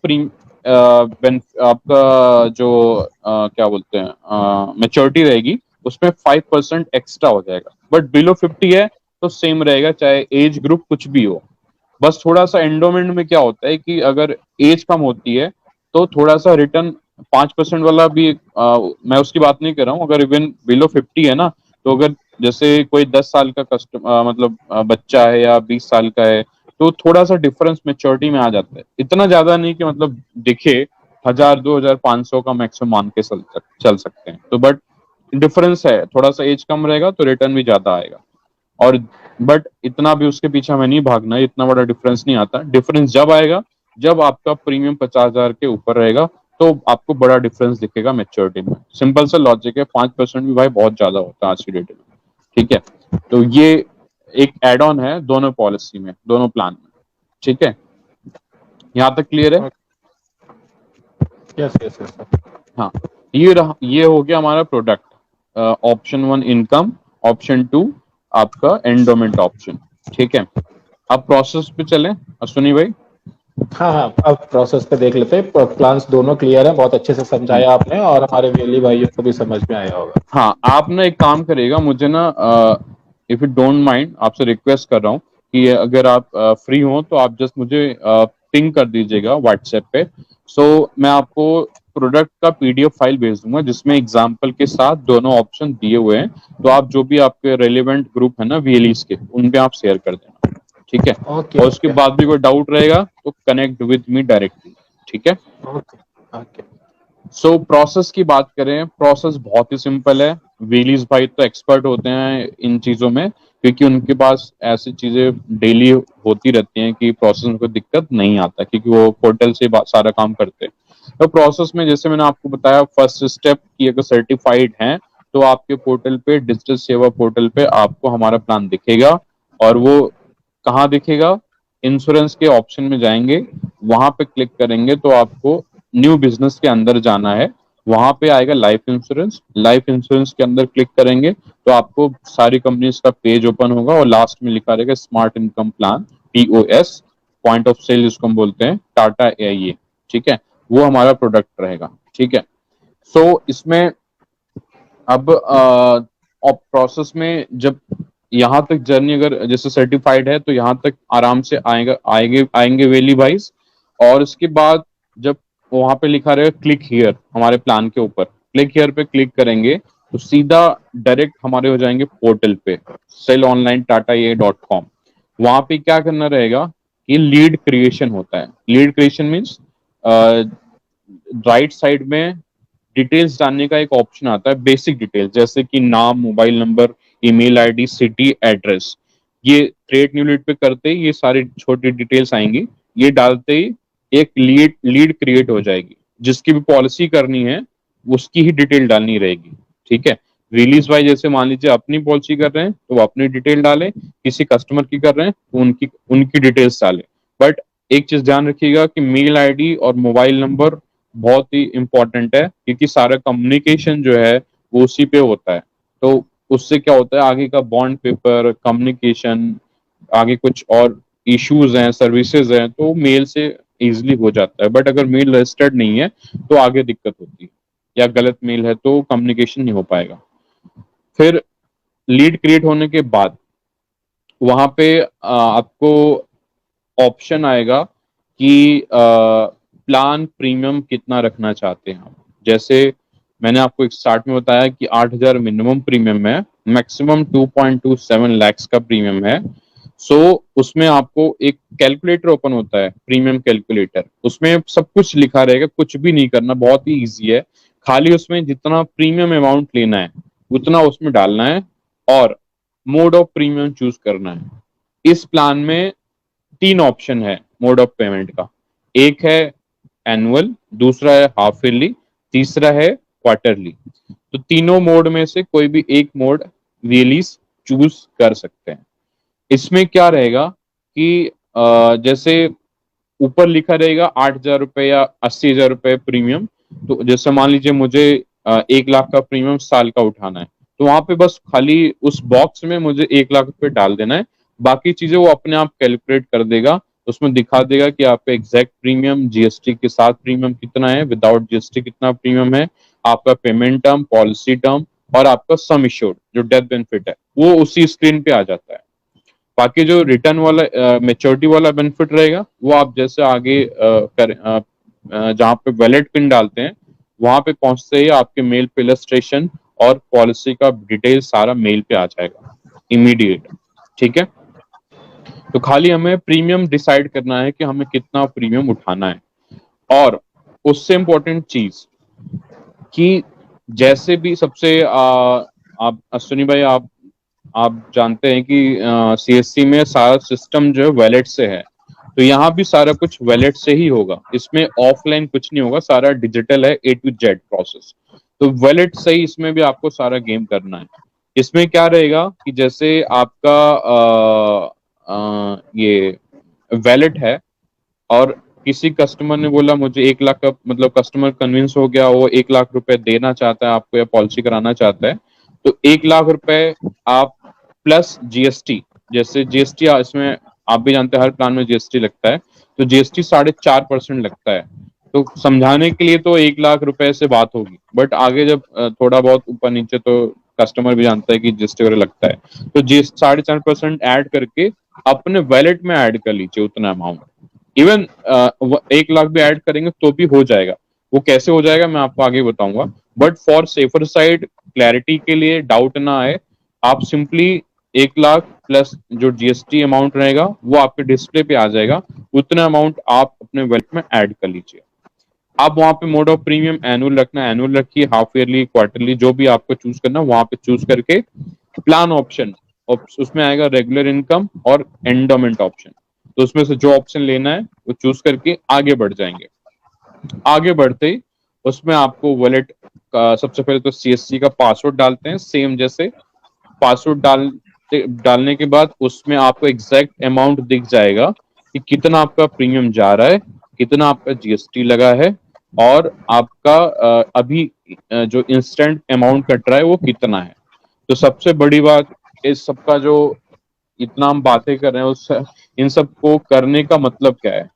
आपका जो क्या बोलते हैं मेच्योरिटी रहेगी, उसमें 5% एक्स्ट्रा हो जाएगा। बट बिलो 50 है तो सेम रहेगा, चाहे एज ग्रुप कुछ भी हो। बस थोड़ा सा एंडोमेंट में क्या होता है कि अगर एज कम होती है तो थोड़ा सा रिटर्न 5% वाला भी मैं उसकी बात नहीं कर रहा हूँ। अगर इवन बिलो 50 है ना, तो अगर जैसे कोई 10 साल का मतलब बच्चा है या 20 साल का है, तो थोड़ा सा डिफरेंस मेच्योरिटी में आ जाता है। इतना ज्यादा नहीं कि मतलब दिखे, 1,000 2,500 का मैक्सिमम मान के चल सकते हैं। तो बट डिफरेंस है, थोड़ा सा एज कम रहेगा तो रिटर्न भी ज्यादा आएगा। और बट इतना भी उसके पीछे हमें नहीं भागना है, इतना बड़ा डिफरेंस नहीं आता। डिफरेंस जब आएगा जब आपका प्रीमियम 50,000 के ऊपर रहेगा, तो आपको बड़ा डिफरेंस दिखेगा मेच्योरिटी में। सिंपल सा लॉजिक है, 5% भी भाई बहुत ज्यादा होता है आज की डेट में। ठीक है, तो ये एक एड ऑन है दोनों पॉलिसी में, दोनों प्लान में। ठीक है, यहाँ तक क्लियर है? Yes yes yes. हाँ, ये हो गया हमारा प्रोडक्ट। ऑप्शन 1 इनकम, ऑप्शन 2 आपका एंडोमेंट ऑप्शन। ठीक है, अब प्रोसेस पे चलें अश्विनी भाई। हाँ हाँ, अब प्रोसेस पे देख लेते हैं। प्लान्स दोनों क्लियर है, बहुत अच्छे से हम्म, समझाया आपने और हमारे वेली भाइयों को भी समझ में आया होगा। हाँ, आप ना एक काम करिएगा, मुझे ना इफ यू डोंट माइंड आपसे रिक्वेस्ट कर रहा हूँ कि अगर आप फ्री हो तो आप जस्ट मुझे पिंग कर दीजिएगा व्हाट्सएप पे। सो मैं आपको प्रोडक्ट का पीडीएफ फाइल भेज दूंगा जिसमें एग्जाम्पल के साथ दोनों ऑप्शन दिए हुए हैं। तो आप जो भी आपके रेलिवेंट ग्रुप है ना वीएलईस के, उन पे आप शेयर कर देना। ठीक है, ओके और उसके ओके बाद भी कोई डाउट रहेगा तो कनेक्ट विद मी डायरेक्टली। ठीक है। Okay okay. सो प्रोसेस की बात करें, प्रोसेस बहुत ही सिंपल है। वेलीज भाई तो एक्सपर्ट होते हैं इन चीजों में, क्योंकि उनके पास ऐसी चीजें डेली होती रहती हैं कि प्रोसेस में कोई दिक्कत नहीं आता, क्योंकि वो पोर्टल से सारा काम करते हैं। तो प्रोसेस में जैसे मैंने आपको बताया, फर्स्ट स्टेप की अगर सर्टिफाइड हैं तो आपके पोर्टल पे, डिजिटल सेवा पोर्टल पे आपको हमारा प्लान दिखेगा। और वो कहाँ दिखेगा? इंश्योरेंस के ऑप्शन में जाएंगे, वहां पे क्लिक करेंगे तो आपको न्यू बिजनेस के अंदर जाना है। वहां पे आएगा लाइफ इंश्योरेंस, लाइफ इंश्योरेंस के अंदर क्लिक करेंगे तो आपको सारी कंपनीज का पेज ओपन होगा और लास्ट में लिखा रहेगा smart income plan, POS, point of sale जिसको हम बोलते हैं, टाटा एआईए। ठीक है, वो हमारा प्रोडक्ट रहेगा। ठीक है, सो इसमें अब प्रोसेस में जब यहाँ तक जर्नी अगर जैसे सर्टिफाइड है तो यहाँ तक आराम से आएगा, आएंगे आएंगे वेली वाइज। और उसके बाद जब वहां पे लिखा रहेगा क्लिक हियर, हमारे प्लान के ऊपर क्लिक हियर पे क्लिक करेंगे तो सीधा डायरेक्ट हमारे हो जाएंगे पोर्टल पे, sellonline.tata.com। वहां पे क्या करना रहेगा कि लीड क्रिएशन होता है। Lead creation means right side में डिटेल्स जानने का एक ऑप्शन आता है, बेसिक डिटेल्स जैसे कि नाम, mobile number, email ID, city, address. ये क्रिएट न्यू लीड पे करते ही ये सारी छोटी डिटेल्स आएंगी। ये डालते ही एक लीड लीड क्रिएट हो जाएगी। जिसकी भी पॉलिसी करनी है उसकी ही डिटेल डालनी रहेगी। ठीक है, रिलीज वाइज जैसे मान लीजिए अपनी पॉलिसी कर रहे हैं तो वो अपनी डिटेल डालें, किसी कस्टमर की कर रहे हैं तो उनकी उनकी डिटेल्स डालें। बट एक चीज ध्यान रखिएगा कि मेल आईडी और मोबाइल नंबर बहुत ही इंपॉर्टेंट है, क्योंकि सारा कम्युनिकेशन जो है वो उसी पे होता है। तो उससे क्या होता है, आगे का बॉन्ड पेपर कम्युनिकेशन, आगे कुछ और इश्यूज हैं, सर्विसेज हैं, तो मेल से इजिली हो जाता है। बट अगर मेल रजिस्टर्ड नहीं है तो आगे दिक्कत होती है, या गलत मेल है तो कम्युनिकेशन नहीं हो पाएगा। फिर लीड क्रिएट होने के बाद वहां पे आपको ऑप्शन आएगा कि प्लान प्रीमियम कितना रखना चाहते हैं आप। जैसे मैंने आपको एक स्टार्ट में बताया कि 8,000 मिनिमम प्रीमियम है, मैक्सिमम 2.27 लैक्स का प्रीमियम है। सो उसमें आपको एक कैलकुलेटर ओपन होता है, प्रीमियम कैलकुलेटर। उसमें सब कुछ लिखा रहेगा, कुछ भी नहीं करना, बहुत ही ईजी है। खाली उसमें जितना प्रीमियम अमाउंट लेना है उतना उसमें डालना है और मोड ऑफ प्रीमियम चूज करना है। इस प्लान में 3 ऑप्शन है मोड ऑफ पेमेंट का। एक है एनुअल, दूसरा है हाफ ईयरली, तीसरा है क्वार्टरली। तो तीनों मोड में से कोई भी एक मोड रिलीज चूज कर सकते हैं। इसमें क्या रहेगा कि जैसे ऊपर लिखा रहेगा 8,000 रुपए या 80,000 रुपए प्रीमियम। तो जैसे मान लीजिए मुझे 1 लाख का प्रीमियम साल का उठाना है, तो वहां पे बस खाली उस बॉक्स में मुझे 1 लाख रुपए डाल देना है। बाकी चीजें वो अपने आप कैलकुलेट कर देगा, उसमें दिखा देगा कि आपका एग्जैक्ट प्रीमियम, जीएसटी के साथ प्रीमियम कितना है, विदाउट जीएसटी कितना प्रीमियम है, आपका पेमेंट टर्म, पॉलिसी टर्म और आपका सम इश्योर्ड जो डेथ बेनिफिट है, वो उसी स्क्रीन पे आ जाता है। बाकी जो रिटर्न वाला मेच्योरिटी वाला बेनिफिट रहेगा, वो आप जैसे आगे जहाँ पे वैलिड पिन डालते हैं वहां पे पहुंचते ही आपके मेल पे इलस्ट्रेशन और पॉलिसी का डिटेल सारा मेल पे आ जाएगा इमीडिएट। ठीक है, तो खाली हमें प्रीमियम डिसाइड करना है कि हमें कितना प्रीमियम उठाना है। और उससे इम्पोर्टेंट चीज कि जैसे भी सबसे आप अश्विनी भाई, आप जानते हैं कि सीएससी में सारा सिस्टम जो है वैलेट से है, तो यहाँ भी सारा कुछ वैलेट से ही होगा। इसमें ऑफलाइन कुछ नहीं होगा, सारा डिजिटल है, ए टू जेड प्रोसेस। तो वैलेट से ही इसमें भी आपको सारा गेम करना है। इसमें क्या रहेगा कि जैसे आपका ये वैलेट है और किसी कस्टमर ने बोला मुझे 1 लाख का, मतलब कस्टमर कन्विंस हो गया, वो 1 लाख रुपए देना चाहता है आपको या पॉलिसी कराना चाहता है, तो 1 लाख रुपए आप प्लस जीएसटी, जैसे जीएसटी इसमें आप भी जानते हैं हर प्लान में जीएसटी लगता है, तो जीएसटी 4.5% लगता है। तो समझाने के लिए तो 1 लाख रुपए से बात होगी, बट आगे जब थोड़ा बहुत ऊपर नीचे तो कस्टमर भी जानता है कि जीएसटी वगैरह लगता है। तो जीएसटी 4.5% ऐड करके अपने वैलेट में ऐड कर लीजिए उतना अमाउंट। इवन 1 लाख भी ऐड करेंगे तो भी हो जाएगा। वो कैसे हो जाएगा मैं आपको आगे बताऊंगा, but for safer side clarity के लिए डाउट ना आए, आप सिंपली 1 लाख प्लस जो जीएसटी अमाउंट रहेगा वो आपके डिस्प्ले पे आ जाएगा, उतना अमाउंट आप अपने वैलेट में ऐड कर लीजिए। आप वहां पे मोड ऑफ प्रीमियम एनुअल रखना है एनुअल रखिए, हाफ ईयरली, क्वार्टरली, जो भी आपको चूज करना वहां पे चूज करके प्लान ऑप्शन, उसमें आएगा रेगुलर इनकम और एंडोमेंट ऑप्शन। तो उसमें से जो ऑप्शन लेना है वो चूज करके आगे बढ़ जाएंगे। आगे बढ़ते ही उसमें आपको वॉलेट का सबसे पहले तो सीएससी का पासवर्ड डालते हैं, सेम जैसे पासवर्ड डालने के बाद उसमें आपको एग्जैक्ट अमाउंट दिख जाएगा कि कितना आपका प्रीमियम जा रहा है, कितना आपका जीएसटी लगा है और आपका अभी जो इंस्टेंट अमाउंट कट रहा है वो कितना है। तो सबसे बड़ी बात, इस सबका जो इतना हम बातें कर रहे हैं उस इन सब को करने का मतलब क्या है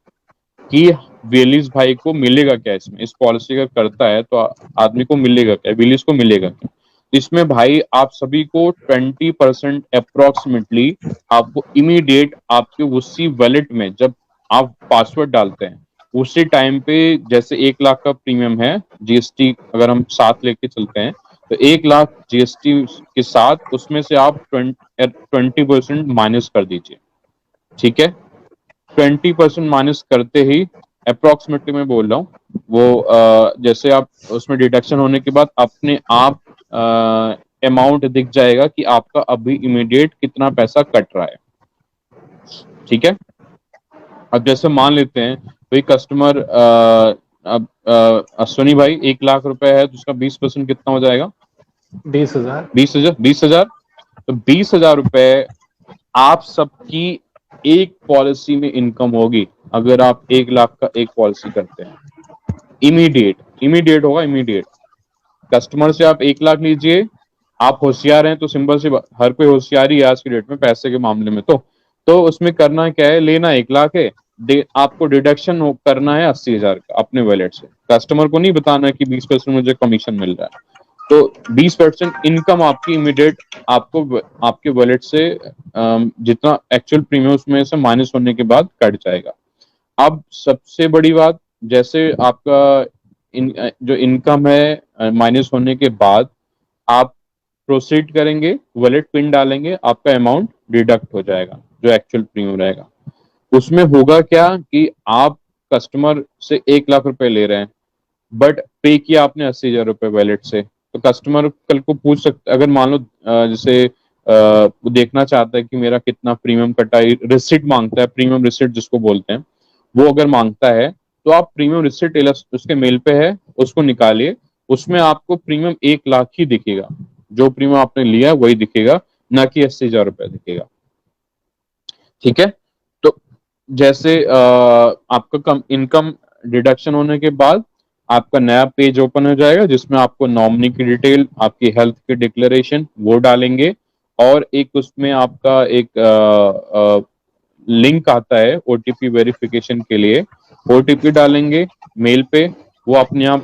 कि विलीज भाई को मिलेगा क्या, इसमें इस पॉलिसी का करता है तो आदमी को मिलेगा क्या, विलीज को मिलेगा क्या। इसमें भाई आप सभी को 20% अप्रोक्सीमेटली आपको इमीडिएट आपके उसी वैलेट में जब आप पासवर्ड डालते हैं उसी टाइम पे, जैसे 1 लाख का प्रीमियम है, जीएसटी अगर हम साथ लेके चलते हैं तो 1 लाख जीएसटी के साथ उसमें से आप 20% माइनस कर दीजिए। ठीक है, 20% माइनस करते ही अप्रोक्सीमेटली मैं बोल रहा हूँ वो जैसे आप उसमें डिडक्शन होने के बाद अपने आप अमाउंट दिख जाएगा कि आपका अभी इमीडिएट कितना पैसा कट रहा है। ठीक है, अब जैसे मान लेते हैं कोई कस्टमर अब अश्विनी भाई 1 लाख रुपए है तो उसका 20% कितना हो जाएगा? 20,000। 20,000, 20,000। तो 20,000 रुपए आप सबकी एक पॉलिसी में इनकम होगी अगर आप 1 लाख का एक पॉलिसी करते हैं। इमीडिएट इमीडिएट होगा, इमीडिएट। कस्टमर से आप 1 लाख लीजिए, आप होशियार हैं तो सिंपल सी हर कोई होशियारी है आज की डेट में पैसे के मामले में। तो उसमें करना क्या है, लेना 1 लाख है, आपको डिडक्शन करना है 80,000 का अपने वैलेट से। कस्टमर को नहीं बताना कि 20% मुझे कमीशन मिल रहा है। तो 20% इनकम आपकी इमीडिएट आपको आपके वॉलेट से जितना एक्चुअल प्रीमियम उसमें से माइनस होने के बाद कट जाएगा। अब सबसे बड़ी बात, जैसे आपका जो इनकम है माइनस होने के बाद आप प्रोसीड करेंगे, वॉलेट पिन डालेंगे, आपका अमाउंट डिडक्ट हो जाएगा जो एक्चुअल प्रीमियम रहेगा। उसमें होगा क्या कि आप कस्टमर से 1 लाख रुपए ले रहे हैं बट पे किया आपने 80,000 रुपए वैलेट से, तो कस्टमर कल को पूछ सकते, अगर मान लो जैसे वो देखना चाहता है कि मेरा कितना प्रीमियम कटा है, रिसिट मांगता है, प्रीमियम रिसिट जिसको बोलते हैं, वो अगर मांगता है तो आप प्रीमियम रिसिट उसके मेल पे है, उसको निकालिए। उसमें आपको प्रीमियम 1 लाख ही दिखेगा, जो प्रीमियम आपने लिया है वही दिखेगा, ना कि 80,000 रुपया दिखेगा। ठीक है। तो जैसे आपका कम इनकम डिडक्शन होने के बाद आपका नया पेज ओपन हो जाएगा, जिसमें आपको नॉमिनी की डिटेल, आपकी हेल्थ की डिक्लेरेशन वो डालेंगे, और एक उसमें आपका एक लिंक आता है ओटीपी वेरिफिकेशन के लिए, ओटीपी डालेंगे मेल पे, वो अपने आप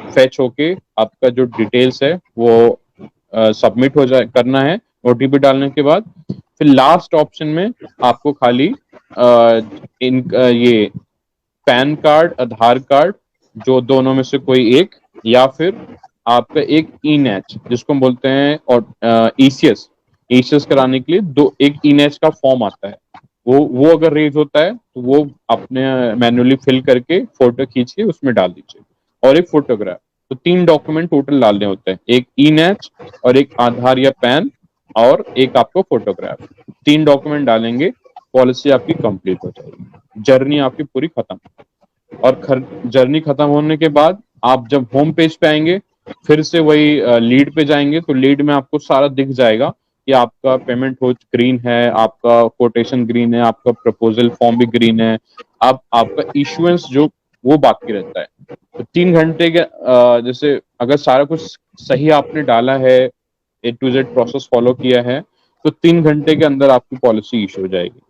फेच होके आपका जो डिटेल्स है वो सबमिट हो जाए करना है ओटीपी डालने के बाद। फिर लास्ट ऑप्शन में आपको खाली ये पैन कार्ड, आधार कार्ड, जो दोनों में से कोई एक, या फिर आपका एक ई नैच जिसको हम बोलते हैं, और ईसीएस, ईसीएस कराने के लिए दो एक ई नैच का फॉर्म आता है, वो अगर रेज होता है तो वो अपने मैन्युअली फिल करके फोटो खींच के उसमें डाल दीजिए, और एक फोटोग्राफ। तो 3 डॉक्यूमेंट टोटल डालने होते हैं, एक ई नैच और एक आधार या पैन और एक आपको फोटोग्राफ। 3 डॉक्यूमेंट डालेंगे, पॉलिसी आपकी कंप्लीट हो जाएगी, जर्नी आपकी पूरी खत्म। और जर्नी खत्म होने के बाद आप जब होम पेज पे आएंगे, फिर से वही लीड पे जाएंगे, तो लीड में आपको सारा दिख जाएगा कि आपका पेमेंट हो ग्रीन है, आपका कोटेशन ग्रीन है, आपका प्रपोजल फॉर्म भी ग्रीन है, आप आपका इश्यूएंस जो वो बाकी रहता है। तो 3 घंटे के जैसे अगर सारा कुछ सही आपने डाला है, A to Z process follow किया है, तो 3 घंटे के अंदर आपकी पॉलिसी इशू हो जाएगी।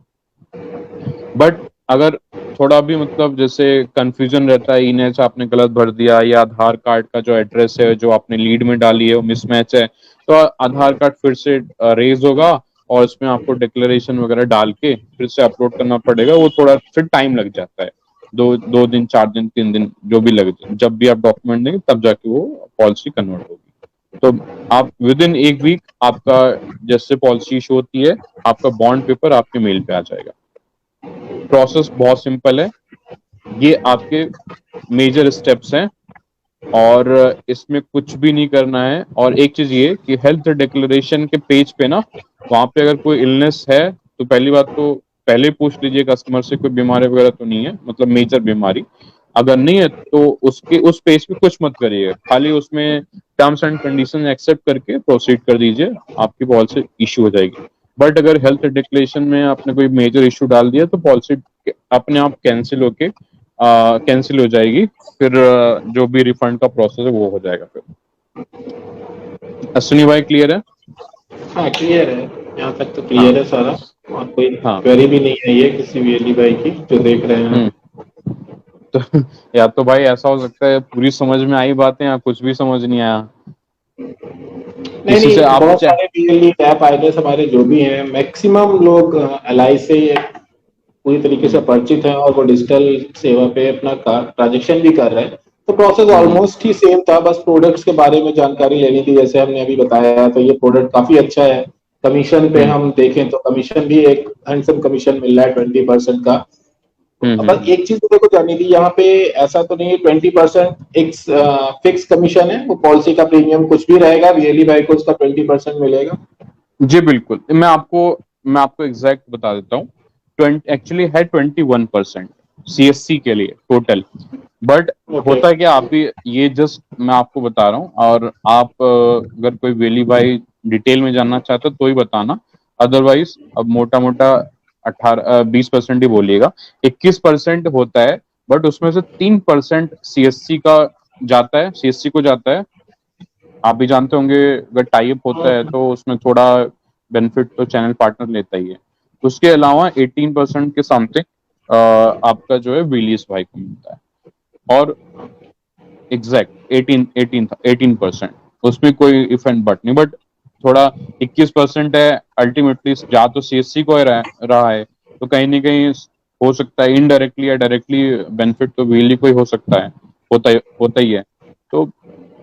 बट अगर थोड़ा भी मतलब जैसे कंफ्यूजन रहता है, इनेच आपने गलत भर दिया, या आधार कार्ड का जो एड्रेस है जो आपने लीड में डाली है वो मिसमैच है, तो आधार कार्ड फिर से रेज होगा, और उसमें आपको डिक्लेरेशन वगैरह डाल के फिर से अपलोड करना पड़ेगा। वो थोड़ा फिर टाइम लग जाता है, 2 दिन 4 दिन 3 दिन जो भी लगे, जब भी आप डॉक्यूमेंट देंगे तब जाके वो पॉलिसी कन्वर्ट होगी। तो आप विद इन 1 वीक आपका जैसे पॉलिसी इशू होती है, आपका बॉन्ड पेपर आपके मेल पे आ जाएगा। प्रोसेस बहुत सिंपल है, ये आपके मेजर स्टेप्स हैं, और इसमें कुछ भी नहीं करना है। और एक चीज ये कि हेल्थ डिक्लेरेशन के पेज पे ना, वहां पे अगर कोई इलनेस है तो पहली बात तो पहले पूछ लीजिए कस्टमर से, कोई बीमारी वगैरह तो नहीं है, मतलब मेजर बीमारी अगर नहीं है तो उसके उस पेज पे कुछ मत करिए, खाली उसमें टर्म्स एंड कंडीशन एक्सेप्ट करके प्रोसीड कर दीजिए, आपकी पॉलिसी इशू हो जाएगी। बट अगर हेल्थ डिक्लेरेशन में आपने कोई मेजर इशू डाल दिया तो पॉलिसी अपने आप कैंसिल होके कैंसिल हो जाएगी, फिर जो भी रिफंड का प्रोसेस है वो हो जाएगा। फिर अश्विनी भाई क्लियर है? हाँ क्लियर है, यहाँ तक तो क्लियर है सारा, और कोई हाँ। क्वेरी भी नहीं है ये किसी भी अली भाई की जो देख रहे हैं। तो या तो भाई ऐसा हो सकता है पूरी समझ में आई बातें, या कुछ भी समझ नहीं आया, नहीं किसी से नहीं, आप बहुत सारे बीएलई टैप आइडियाज हमारे जो भी हैं, मैक्सिमम लोग एलआई से पूरी तरीके से परिचित हैं, और वो डिजिटल सेवा पे अपना ट्रांजेक्शन भी कर रहे हैं। तो प्रोसेस ऑलमोस्ट ही सेम था, बस प्रोडक्ट्स के बारे में जानकारी लेनी थी, जैसे हमने अभी बताया। तो ये प्रोडक्ट काफी अच्छा है। कमीशन पे हम देखें तो कमीशन भी एक हैंडसम कमीशन मिल रहा है 20% का। बस एक चीज मेरे को जाननी थी, यहाँ पे ऐसा तो नहीं है 20% एक फिक्स कमीशन है, वो पॉलिसी का प्रीमियम कुछ भी रहेगा, रियली भाई को उसका 20% मिलेगा? जी बिल्कुल, मैं आपको एग्जैक्ट बता देता हूँ। एक्चुअली है 21% सीएससी के लिए टोटल। बट होता है क्या, आप भी ये जस्ट मैं आपको बता रहा हूँ, और आप अगर कोई वेली भाई डिटेल में जानना चाहते हो तो ही बताना, अदरवाइज अब मोटा मोटा 20% ही बोलिएगा। 21% होता है, बट उसमें से 3% सीएससी का जाता है, सीएससी को जाता है। आप भी जानते होंगे अगर टाई अप होता है तो उसमें थोड़ा बेनिफिट तो चैनल पार्टनर लेता ही है। उसके अलावा 18% के समथिंग आपका जो है विलीस भाई को मिलता है, और एग्जैक्ट 18% उसमें कोई इफ एंड बट नहीं, बट थोड़ा 21% है अल्टीमेटली, जा तो सीएससी को रहा है, तो कहीं ना कहीं हो सकता है इनडायरेक्टली या डायरेक्टली बेनिफिट तो वीली को ही हो सकता है, होता ही है। तो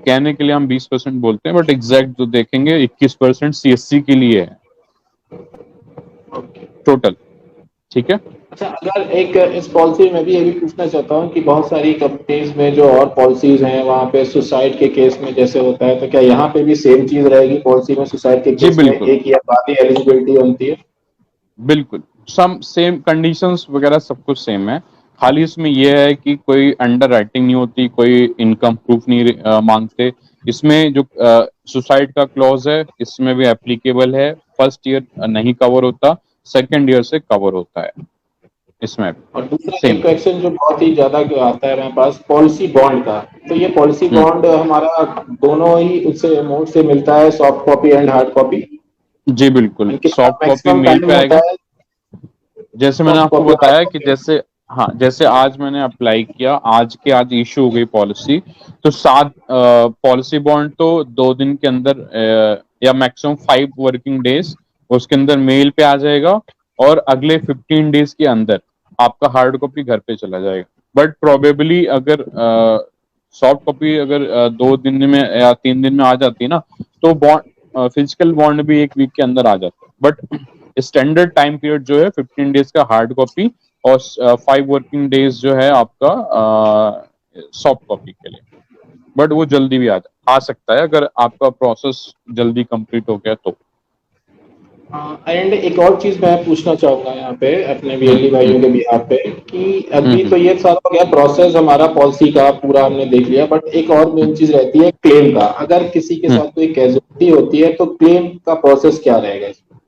कहने के लिए हम 20% बोलते हैं, बट एग्जैक्ट जो देखेंगे 21% सीएससी के लिए है टोटल। ठीक है। अच्छा, अगर एक इस पॉलिसी में भी ये भी पूछना चाहता हूँ कि बहुत सारी कंपनीज में जो और पॉलिसीज हैं वहाँ पे सुसाइड के केस में जैसे होता है, तो क्या यहाँ पे भी सेम चीज रहेगी पॉलिसी में? सुसाइड के जी केस में बिल्कुल, एक या बाद ही एलिजिबिलिटी बनती है? बिल्कुल सम सेम कंडीशंस वगैरह सब कुछ सेम है। खाली इसमें यह है कि कोई अंडर राइटिंग नहीं होती, कोई इनकम प्रूफ नहीं मांगते। इसमें जो सुसाइड का क्लॉज है इसमें भी एप्लीकेबल है। फर्स्ट ईयर नहीं कवर होता, सेकंड ईयर से कवर होता है इसमें और दूसरा एक सेम। क्वेश्चन जो बहुत ही ज्यादा आता है मेरे पास, पॉलिसी बॉन्ड का। तो ये पॉलिसी हम्म, बॉन्ड हमारा दोनों ही उससे मोड से मिलता है, soft copy and hard copy? जी बिल्कुल, कितना soft copy maximum mail time पे होता आएगा। है जैसे मैंने सॉफ्ट आपको कॉपी और हार्ड बताया कि कॉपी? जैसे, हाँ जैसे आज मैंने अप्लाई किया, आज के आज इशू हो गई पॉलिसी, तो 7 पॉलिसी बॉन्ड तो 2 दिन के अंदर या मैक्सिमम 5 वर्किंग डेज उसके अंदर मेल पे आ जाएगा, और अगले 15 डेज के अंदर आपका हार्ड कॉपी घर पे चला जाएगा। बट प्रोबेबली अगर सॉफ्ट कॉपी अगर 2 दिन में या 3 दिन में आ जाती है ना, तो बॉन्ड फिजिकल बॉन्ड भी 1 वीक के अंदर आ जाता है। बट स्टैंडर्ड टाइम पीरियड जो है 15 डेज का हार्ड कॉपी, और 5 वर्किंग डेज जो है आपका सॉफ्ट कॉपी के लिए। बट वो जल्दी भी आ सकता है अगर आपका प्रोसेस जल्दी कंप्लीट हो गया तो। एंड एक और चीज मैं पूछना चाहूंगा यहाँ पे अपने हम्म वीएलई हम्म भाइयों के बिहाफ पे कि अभी हम्म तो ये सारा हो गया प्रोसेस हमारा पॉलिसी का पूरा हमने देख लिया, बट एक और मेन चीज रहती है क्लेम का। अगर किसी के हम्म। साथ कोई कैजुअलिटी होती है तो क्लेम का प्रोसेस क्या रहेगा इसमें?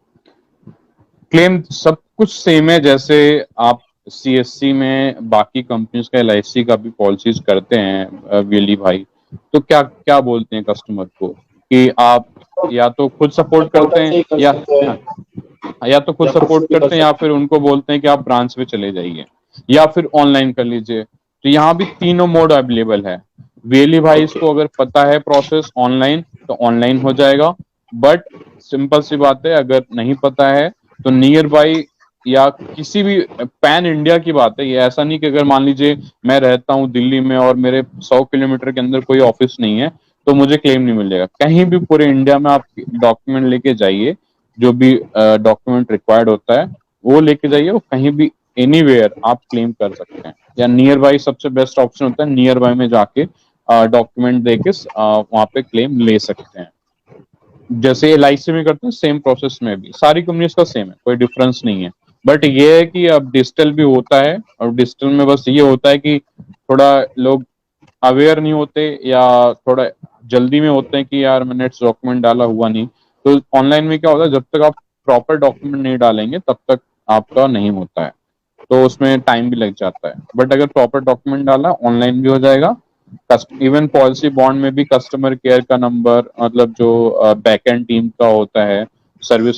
क्लेम सब कुछ सेम है। जैसे आप सीएससी में बाकी कंपनीज का, एलआईसी का भी पॉलिसीज करते हैं वीएलई भाई, तो क्या क्या बोलते हैं कस्टमर को कि आप तो या तो खुद सपोर्ट करते पोर्टल हैं, से ही कर या सकते हैं हाँ, या तो खुद या खुद से सपोर्ट भी कर करते हैं, या सकते फिर उनको बोलते हैं कि आप ब्रांच पे चले जाइए, या फिर ऑनलाइन कर लीजिए। तो यहाँ भी तीनों मोड अवेलेबल है। वीएलई हैं? भाई ओके। को अगर पता है प्रोसेस ऑनलाइन, तो ऑनलाइन हो जाएगा। बट सिंपल सी बात है, अगर नहीं पता है तो नियर बाई या किसी भी पैन इंडिया की बात है ये, ऐसा नहीं कि अगर मान लीजिए मैं रहता हूँ दिल्ली में और मेरे 100 किलोमीटर के अंदर कोई ऑफिस नहीं है, तो मुझे क्लेम नहीं मिलेगा। कहीं भी पूरे इंडिया में आप डॉक्यूमेंट लेके जाइए, जो भी डॉक्यूमेंट रिक्वायर्ड होता है वो लेके जाइए, वो कहीं भी एनीवेयर आप क्लेम कर सकते हैं। या नियर बाई सबसे बेस्ट ऑप्शन होता है, नियर बाई में जाके डॉक्यूमेंट देके वहां पे क्लेम ले सकते हैं। जैसे एलआईसी में करते हैं सेम प्रोसेस में भी सारी कंपनीज का सेम है, कोई डिफरेंस नहीं है। बट ये है कि अब डिजिटल भी होता है, और डिजिटल में बस ये होता है कि थोड़ा लोग अवेयर नहीं होते, या थोड़ा जल्दी में होते हैं कि यार मैंने डॉक्यूमेंट डाला हुआ नहीं। तो ऑनलाइन में क्या होता है, जब तक आप प्रॉपर डॉक्यूमेंट नहीं डालेंगे तब तक आपका नहीं होता है, तो उसमें टाइम भी लग जाता है। बट अगर प्रॉपर डॉक्यूमेंट डाला, ऑनलाइन भी हो जाएगा। इवन पॉलिसी बॉन्ड में भी कस्टमर केयर का नंबर, मतलब जो बैक एंड टीम का होता है, सर्विस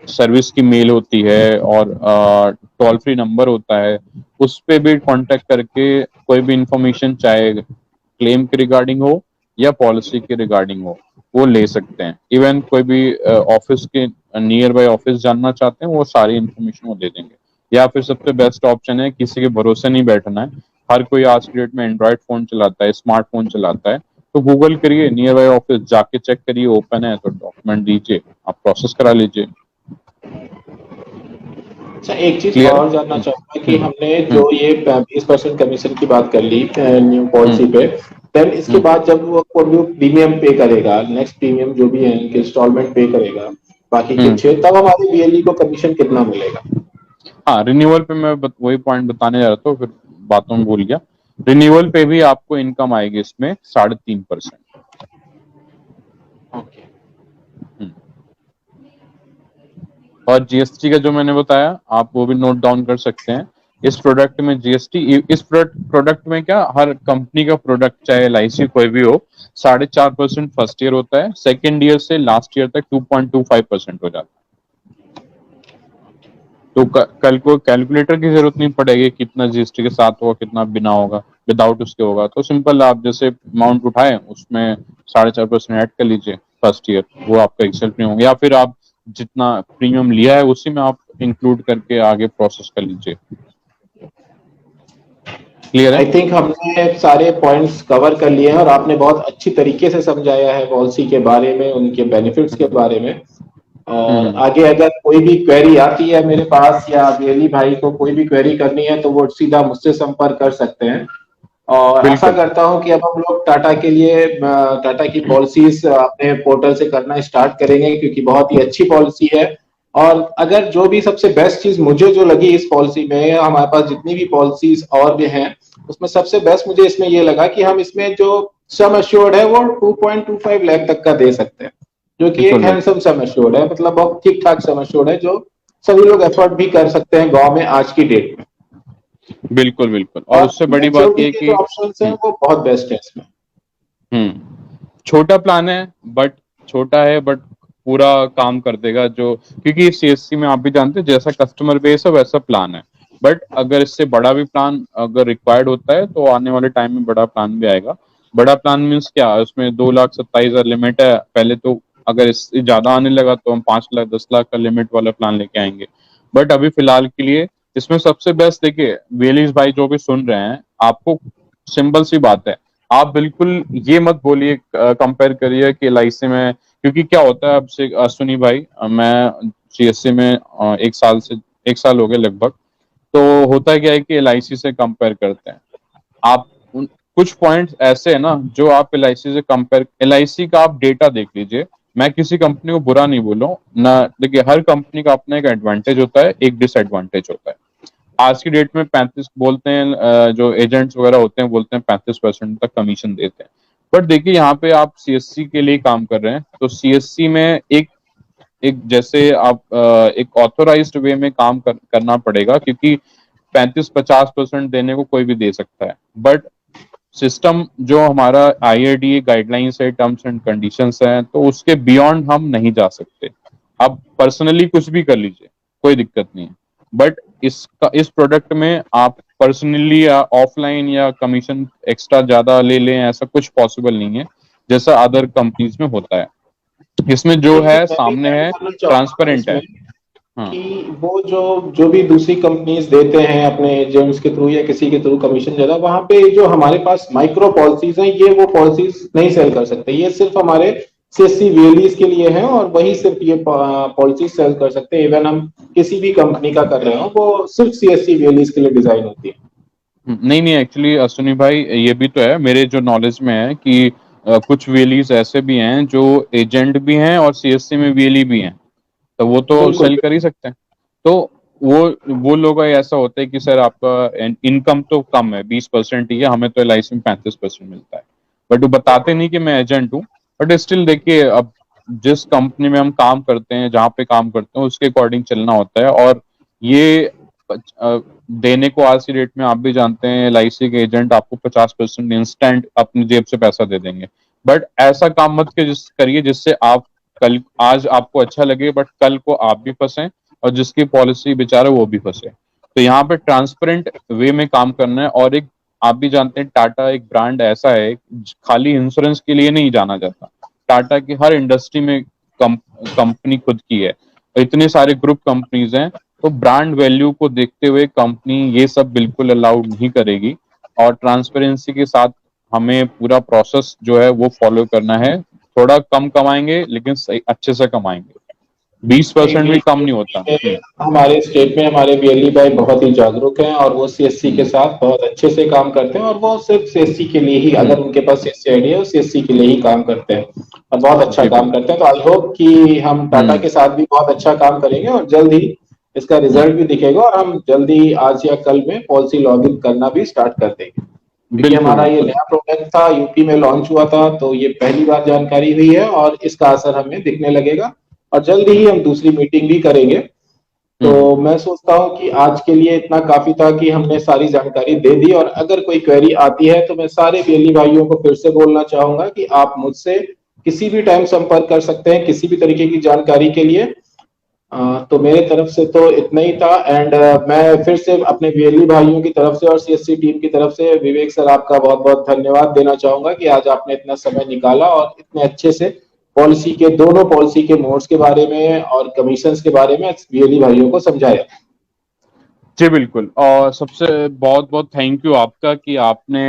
सर्विस की मेल होती है, और टोल फ्री नंबर होता है, उस पे भी कांटेक्ट करके कोई भी इंफॉर्मेशन, चाहे क्लेम के रिगार्डिंग हो या पॉलिसी के रिगार्डिंग हो, वो ले सकते हैं। इवन कोई भी ऑफिस के नियर बाय ऑफिस जानना चाहते हैं, वो सारी इंफॉर्मेशन वो दे देंगे। या फिर सबसे बेस्ट ऑप्शन है, किसी के भरोसे नहीं बैठना है, हर कोई आज की डेट में एंड्रॉइड फोन चलाता है, स्मार्टफोन चलाता है, तो गूगल करिए, नियर बाय ऑफिस जाके चेक करिए, ओपन है तो डॉक्यूमेंट दीजिए, आप प्रोसेस करा लीजिए। अच्छा, एक चीज क्लियर है। और जानना चाहूंगा कि हम्म हमने हम्म जो ये 20% कमीशन की बात कर ली न्यू हम्म पॉलिसी पे, देन इसके हम्म बाद जब वो प्रीमियम पे करेगा, नेक्स्ट प्रीमियम जो भी है इनके इंस्टॉलमेंट पे करेगा बाकी के हम्म। 6, तब हमारे बीएलई को कमीशन कितना मिलेगा? हाँ, रिन्यूअल पे मैं वही पॉइंट बताने जा रहा था, फिर बातों में भूल गया। रिन्यूअल पे भी आपको इनकम आएगी इसमें 3.5%। ओके। और जीएसटी का जो मैंने बताया, आप वो भी नोट डाउन कर सकते हैं। इस प्रोडक्ट में जीएसटी, इस प्रोडक्ट में क्या, हर कंपनी का प्रोडक्ट चाहे एलआईसी कोई भी हो, 4.5% फर्स्ट ईयर होता है, सेकेंड ईयर से लास्ट ईयर तक 2.25% हो जाता है। तो कल को कैलकुलेटर की जरूरत नहीं पड़ेगी, कितना जीएसटी के साथ होगा, कितना बिना होगा, विदाउट उसके होगा। तो सिंपल, आप जैसे अमाउंट उठाए उसमें 4.5% ऐड कर लीजिए फर्स्ट ईयर, वो आपका एक्सेल प्रीमियम होगा। या फिर आप जितना प्रीमियम लिया है उसी में आप इंक्लूड करके आगे प्रोसेस कर लीजिए। क्लियर है। आई थिंक हमने सारे पॉइंट्स कवर कर लिए हैं और आपने बहुत अच्छी तरीके से समझाया है पॉलिसी के बारे में, उनके बेनिफिट्स के बारे में। और आगे अगर कोई भी क्वेरी आती है मेरे पास या बेली भाई को कोई भी क्वेरी करनी है तो वो सीधा मुझसे संपर्क कर सकते हैं। और आशा बिल्कुल करता हूं कि अब हम लोग टाटा के लिए टाटा की पॉलिसीज अपने पोर्टल से करना स्टार्ट करेंगे, क्योंकि बहुत ही अच्छी पॉलिसी है। और अगर जो भी सबसे बेस्ट चीज मुझे जो लगी इस पॉलिसी में, हमारे पास जितनी भी पॉलिसीज और भी हैं उसमें सबसे बेस्ट मुझे इसमें ये लगा कि हम इसमें जो सम एश्योर्ड है वो 2.25 लाख तक का दे सकते हैं, जो कि एक बिल्कुल बिल्कुल हैंडसम सम एश्योर्ड है, मतलब बहुत ठीक ठाक सम एश्योर्ड है जो सभी लोग एफोर्ड भी कर सकते हैं गांव में आज की डेट में। बिल्कुल बिल्कुल। और और उससे बड़ी बात मैच्योरिटी यह के कि जो ऑप्शंस हैं वो बहुत बेस्ट है इसमें। छोटा प्लान है, बट छोटा है बट पूरा काम कर देगा। जो क्योंकि सीएससी में आप भी जानते हैं जैसा कस्टमर बेस है वैसा प्लान है। बट अगर इससे बड़ा भी प्लान अगर रिक्वायर्ड होता है तो आने वाले टाइम में बड़ा प्लान भी आएगा। बड़ा प्लान मीन्स क्या, उसमें 2,27,000 लिमिट है पहले तो। अगर इससे ज्यादा आने लगा तो हम 5 लाख 10 लाख का लिमिट वाला प्लान लेके आएंगे। बट अभी फिलहाल के लिए इसमें सबसे बेस्ट देखिए, वेलिस भाई जो भी सुन रहे हैं, आपको सिंपल सी बात है, आप बिल्कुल ये मत बोलिए कंपेयर करिए कि एलआईसी में, क्योंकि क्या होता है अब से सुनी भाई, मैं सीएससी में 1 साल हो गए लगभग। तो होता क्या है कि एलआईसी से कंपेयर करते हैं आप कुछ पॉइंट्स ऐसे है ना जो आप एलआईसी से कंपेयर, एलआईसी का आप डेटा देख लीजिए। मैं किसी कंपनी को बुरा नहीं बोलूं ना, देखिए हर कंपनी का अपना एक एडवांटेज होता है, एक डिसएडवांटेज होता है। आज की डेट में 35 बोलते हैं, जो एजेंट्स वगैरह होते हैं बोलते हैं 35% तक कमीशन देते हैं। बट देखिए यहाँ पे आप सीएससी के लिए काम कर रहे हैं तो सीएससी में एक एक जैसे आप एक ऑथोराइज्ड वे में काम करना पड़ेगा, क्योंकि 35-50% देने को कोई भी दे सकता है। बट सिस्टम जो हमारा आईआरडीए गाइडलाइंस है, टर्म्स एंड कंडीशंस हैं, तो उसके बियॉन्ड हम नहीं जा सकते। आप पर्सनली कुछ भी कर लीजिए, कोई दिक्कत नहीं है। बट इस प्रोडक्ट में आप पर्सनली या ऑफलाइन या कमीशन एक्स्ट्रा ज्यादा ले लें, ऐसा कुछ पॉसिबल नहीं है जैसा अदर कंपनीज में होता है। इसमें जो एक चीज है मैं भी सामने ऐड है, करना चाहूंगा ट्रांसपेरेंट इसमें है। हाँ कि वो जो जो भी दूसरी कंपनीज देते हैं अपने एजेंट्स के थ्रू या किसी के थ्रू कमीशन ज्यादा, वहां पे जो हमारे पास माइक्रो पॉलिसीज हैं ये वो पॉलिसीज नहीं सेल कर सकते। ये सिर्फ हमारे सीएससी वीएलईज के लिए है और वही सिर्फ ये पॉलिसी सेल कर सकते हैं। इवन हम किसी भी कंपनी का कर रहे हो वो सिर्फ सीएससी वीएलईज के लिए डिजाइन होती है। नहीं नहीं, एक्चुअली अश्विनी भाई ये भी तो है मेरे जो नॉलेज में है कि कुछ वेलीज ऐसे भी हैं जो एजेंट भी हैं और सीएससी में वेली भी हैं, तो वो तो बिल्कुल सेल कर ही सकते हैं। तो वो लोग का ऐसा होता है कि सर आपका इनकम तो कम है, 20% ही है, हमें तो एलआईसी में 35% मिलता है। बट वो बताते नहीं कि मैं एजेंट हूँ। बट स्टिल देखिए, अब जिस कंपनी में हम काम करते हैं, जहाँ पे काम करते हैं, उसके अकॉर्डिंग चलना होता है। और ये देने को आज की डेट में आप भी जानते हैं, एलआईसी के एजेंट आपको 50% इंस्टेंट अपनी जेब से पैसा दे देंगे। बट ऐसा काम मत करिए जिससे आप कल, आज आपको अच्छा लगे बट कल को आप भी फंसे और जिसकी पॉलिसी बेचारा वो भी फंसे। तो यहाँ पे ट्रांसपेरेंट वे में काम करना है। और एक आप भी जानते हैं टाटा एक ब्रांड ऐसा है, खाली इंश्योरेंस के लिए नहीं जाना जाता। टाटा की हर इंडस्ट्री में कंपनी खुद की है, इतने सारे ग्रुप कंपनीज हैं। तो ब्रांड वैल्यू को देखते हुए कंपनी ये सब बिल्कुल अलाउड नहीं करेगी। और ट्रांसपेरेंसी के साथ हमें पूरा प्रोसेस जो है वो फॉलो करना है। थोड़ा कम कमाएंगे लेकिन सही अच्छे से कमाएंगे, नहीं 20% नहीं, भी कम नहीं होता। हमारे स्टेट में हमारे बीएलई भाई बहुत ही जागरूक हैं और वो सीएससी के साथ बहुत अच्छे से काम करते हैं और वो सिर्फ सीएससी के लिए ही, हम्म, अगर उनके पास सीएससी आईडी है वो सीएससी के लिए ही काम करते हैं और बहुत अच्छा जी काम बिल्कुल। करते हैं। तो आई होप कि हम टाटा हम्म के साथ भी बहुत अच्छा काम करेंगे और जल्द ही इसका हम्म, रिजल्ट भी दिखेगा और हम जल्दी आज या कल में पॉलिसी लॉगिन करना भी स्टार्ट कर देंगे, क्योंकि बिल्कुल हमारा ये बिल्कुल। नया प्रोडक्ट था, यूपी में लॉन्च हुआ था, तो ये पहली बार जानकारी हुई है और इसका असर हमें दिखने लगेगा और जल्द ही हम दूसरी मीटिंग भी करेंगे। हम्म, तो मैं सोचता हूँ कि आज के लिए इतना काफी था कि हमने सारी जानकारी दे दी। और अगर कोई क्वेरी आती है तो मैं सारे बेली भाइयों को फिर से बोलना चाहूंगा कि आप मुझसे किसी भी टाइम संपर्क कर सकते हैं किसी भी तरीके की जानकारी के लिए। तो मेरे तरफ से तो इतना ही था। एंड मैं फिर से अपने बेली भाइयों की तरफ से और सीएससी टीम की तरफ से विवेक सर आपका बहुत बहुत धन्यवाद देना चाहूंगा कि आज आपने इतना समय निकाला और इतने अच्छे से पॉलिसी के दोनों पॉलिसी के मोड्स के बारे में और कमीशंस के बारे में बीएलई भाइयों को समझाया। जी बिल्कुल। और सबसे बहुत बहुत थैंक यू आपका कि आपने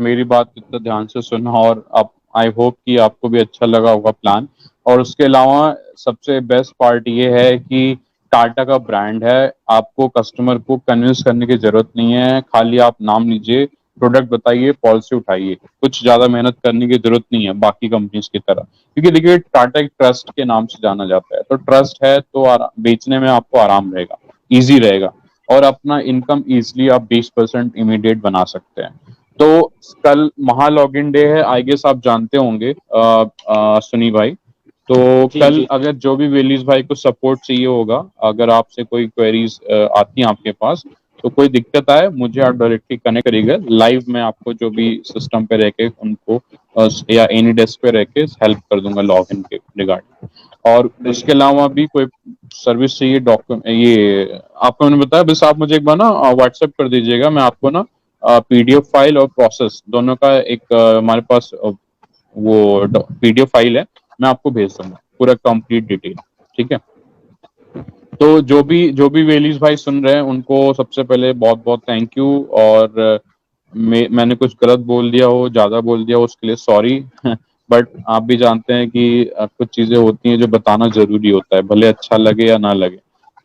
मेरी बात इतना ध्यान से सुना। और आप, आई होप कि आपको भी अच्छा लगा होगा प्लान। और उसके अलावा सबसे बेस्ट पार्ट ये है कि टाटा का ब्रांड है, आपको कस्टमर को कन्विंस करने की जरूरत नहीं है, खाली आप नाम लीजिए, प्रोडक्ट बताइए, पॉलिसी उठाइए, कुछ ज्यादा मेहनत करने की जरूरत नहीं है बाकी कंपनीज की तरह। क्योंकि देखिए टाटा एक ट्रस्ट के नाम से जाना जाता है, तो ट्रस्ट है तो बेचने में आपको आराम रहेगा, इजी रहेगा, और अपना इनकम इजिली आप 20% इमीडिएट बना सकते हैं। तो कल महा लॉगिन डे है, आई गेस आप जानते होंगे सुनी भाई। तो जी कल जी अगर जो भी वेलीज भाई को सपोर्ट चाहिए होगा, अगर आपसे कोई क्वेरीज आती हैं आपके पास, तो कोई दिक्कत आए मुझे आप डायरेक्टली कनेक्ट करिएगा, लाइव में आपको जो भी सिस्टम पे रह के उनको या एनी डेस्क पे रह के हेल्प कर दूंगा लॉग इन के रिगार्डिंग। और उसके अलावा भी कोई सर्विस चाहिए, डॉक्यूमेंट ये आपको मैंने बताया, बस आप मुझे एक बार ना व्हाट्सएप कर दीजिएगा, मैं आपको ना पीडीएफ फाइल और प्रोसेस दोनों का एक हमारे पास वो पीडीएफ फाइल है, मैं आपको भेज दूंगा पूरा कंप्लीट डिटेल, ठीक है। तो जो भी वेलीज भाई सुन रहे हैं उनको सबसे पहले बहुत बहुत थैंक यू, और मैंने कुछ गलत बोल दिया हो, ज्यादा बोल दिया हो, उसके लिए सॉरी बट आप भी जानते हैं कि कुछ चीजें होती हैं जो बताना जरूरी होता है, भले अच्छा लगे या ना लगे,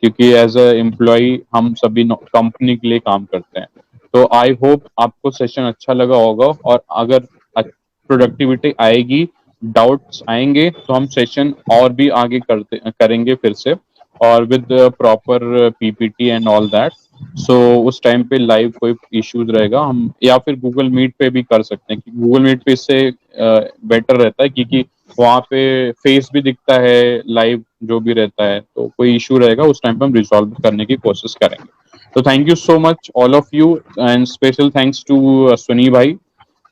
क्योंकि एज अ एम्प्लॉय हम सभी कंपनी के लिए काम करते हैं। तो आई होप आपको सेशन अच्छा लगा होगा, और अगर प्रोडक्टिविटी आएगी, डाउट्स आएंगे, तो हम सेशन और भी आगे करेंगे फिर से, और with proper PPT and all that. So उस टाइम पे लाइव कोई इश्यूज रहेगा हम या फिर गूगल मीट पे भी कर सकते हैं, कि गूगल मीट पे इससे बेटर रहता है, क्योंकि वहाँ पे फेस भी दिखता है लाइव जो भी रहता है, तो कोई इशू रहेगा उस टाइम पे हम रिजॉल्व करने की कोशिश करेंगे। तो thank you so much all of you, and special thanks to Sunny भाई,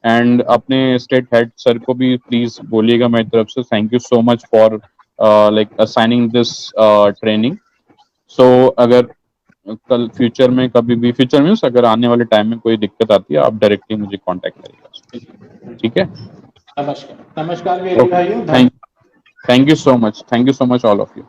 एंड अपने स्टेट हेड सर को भी प्लीज बोलिएगा मेरी तरफ से, thank you so much for like assigning this training. So अगर कल फ्यूचर में कभी भी, फ्यूचर मीन्स अगर आने वाले टाइम में कोई दिक्कत आती है, आप डायरेक्टली मुझे कांटेक्ट करिएगा, ठीक है। नमस्कार नमस्कार वेली भाइयों, thank you so much, thank you so much all of you.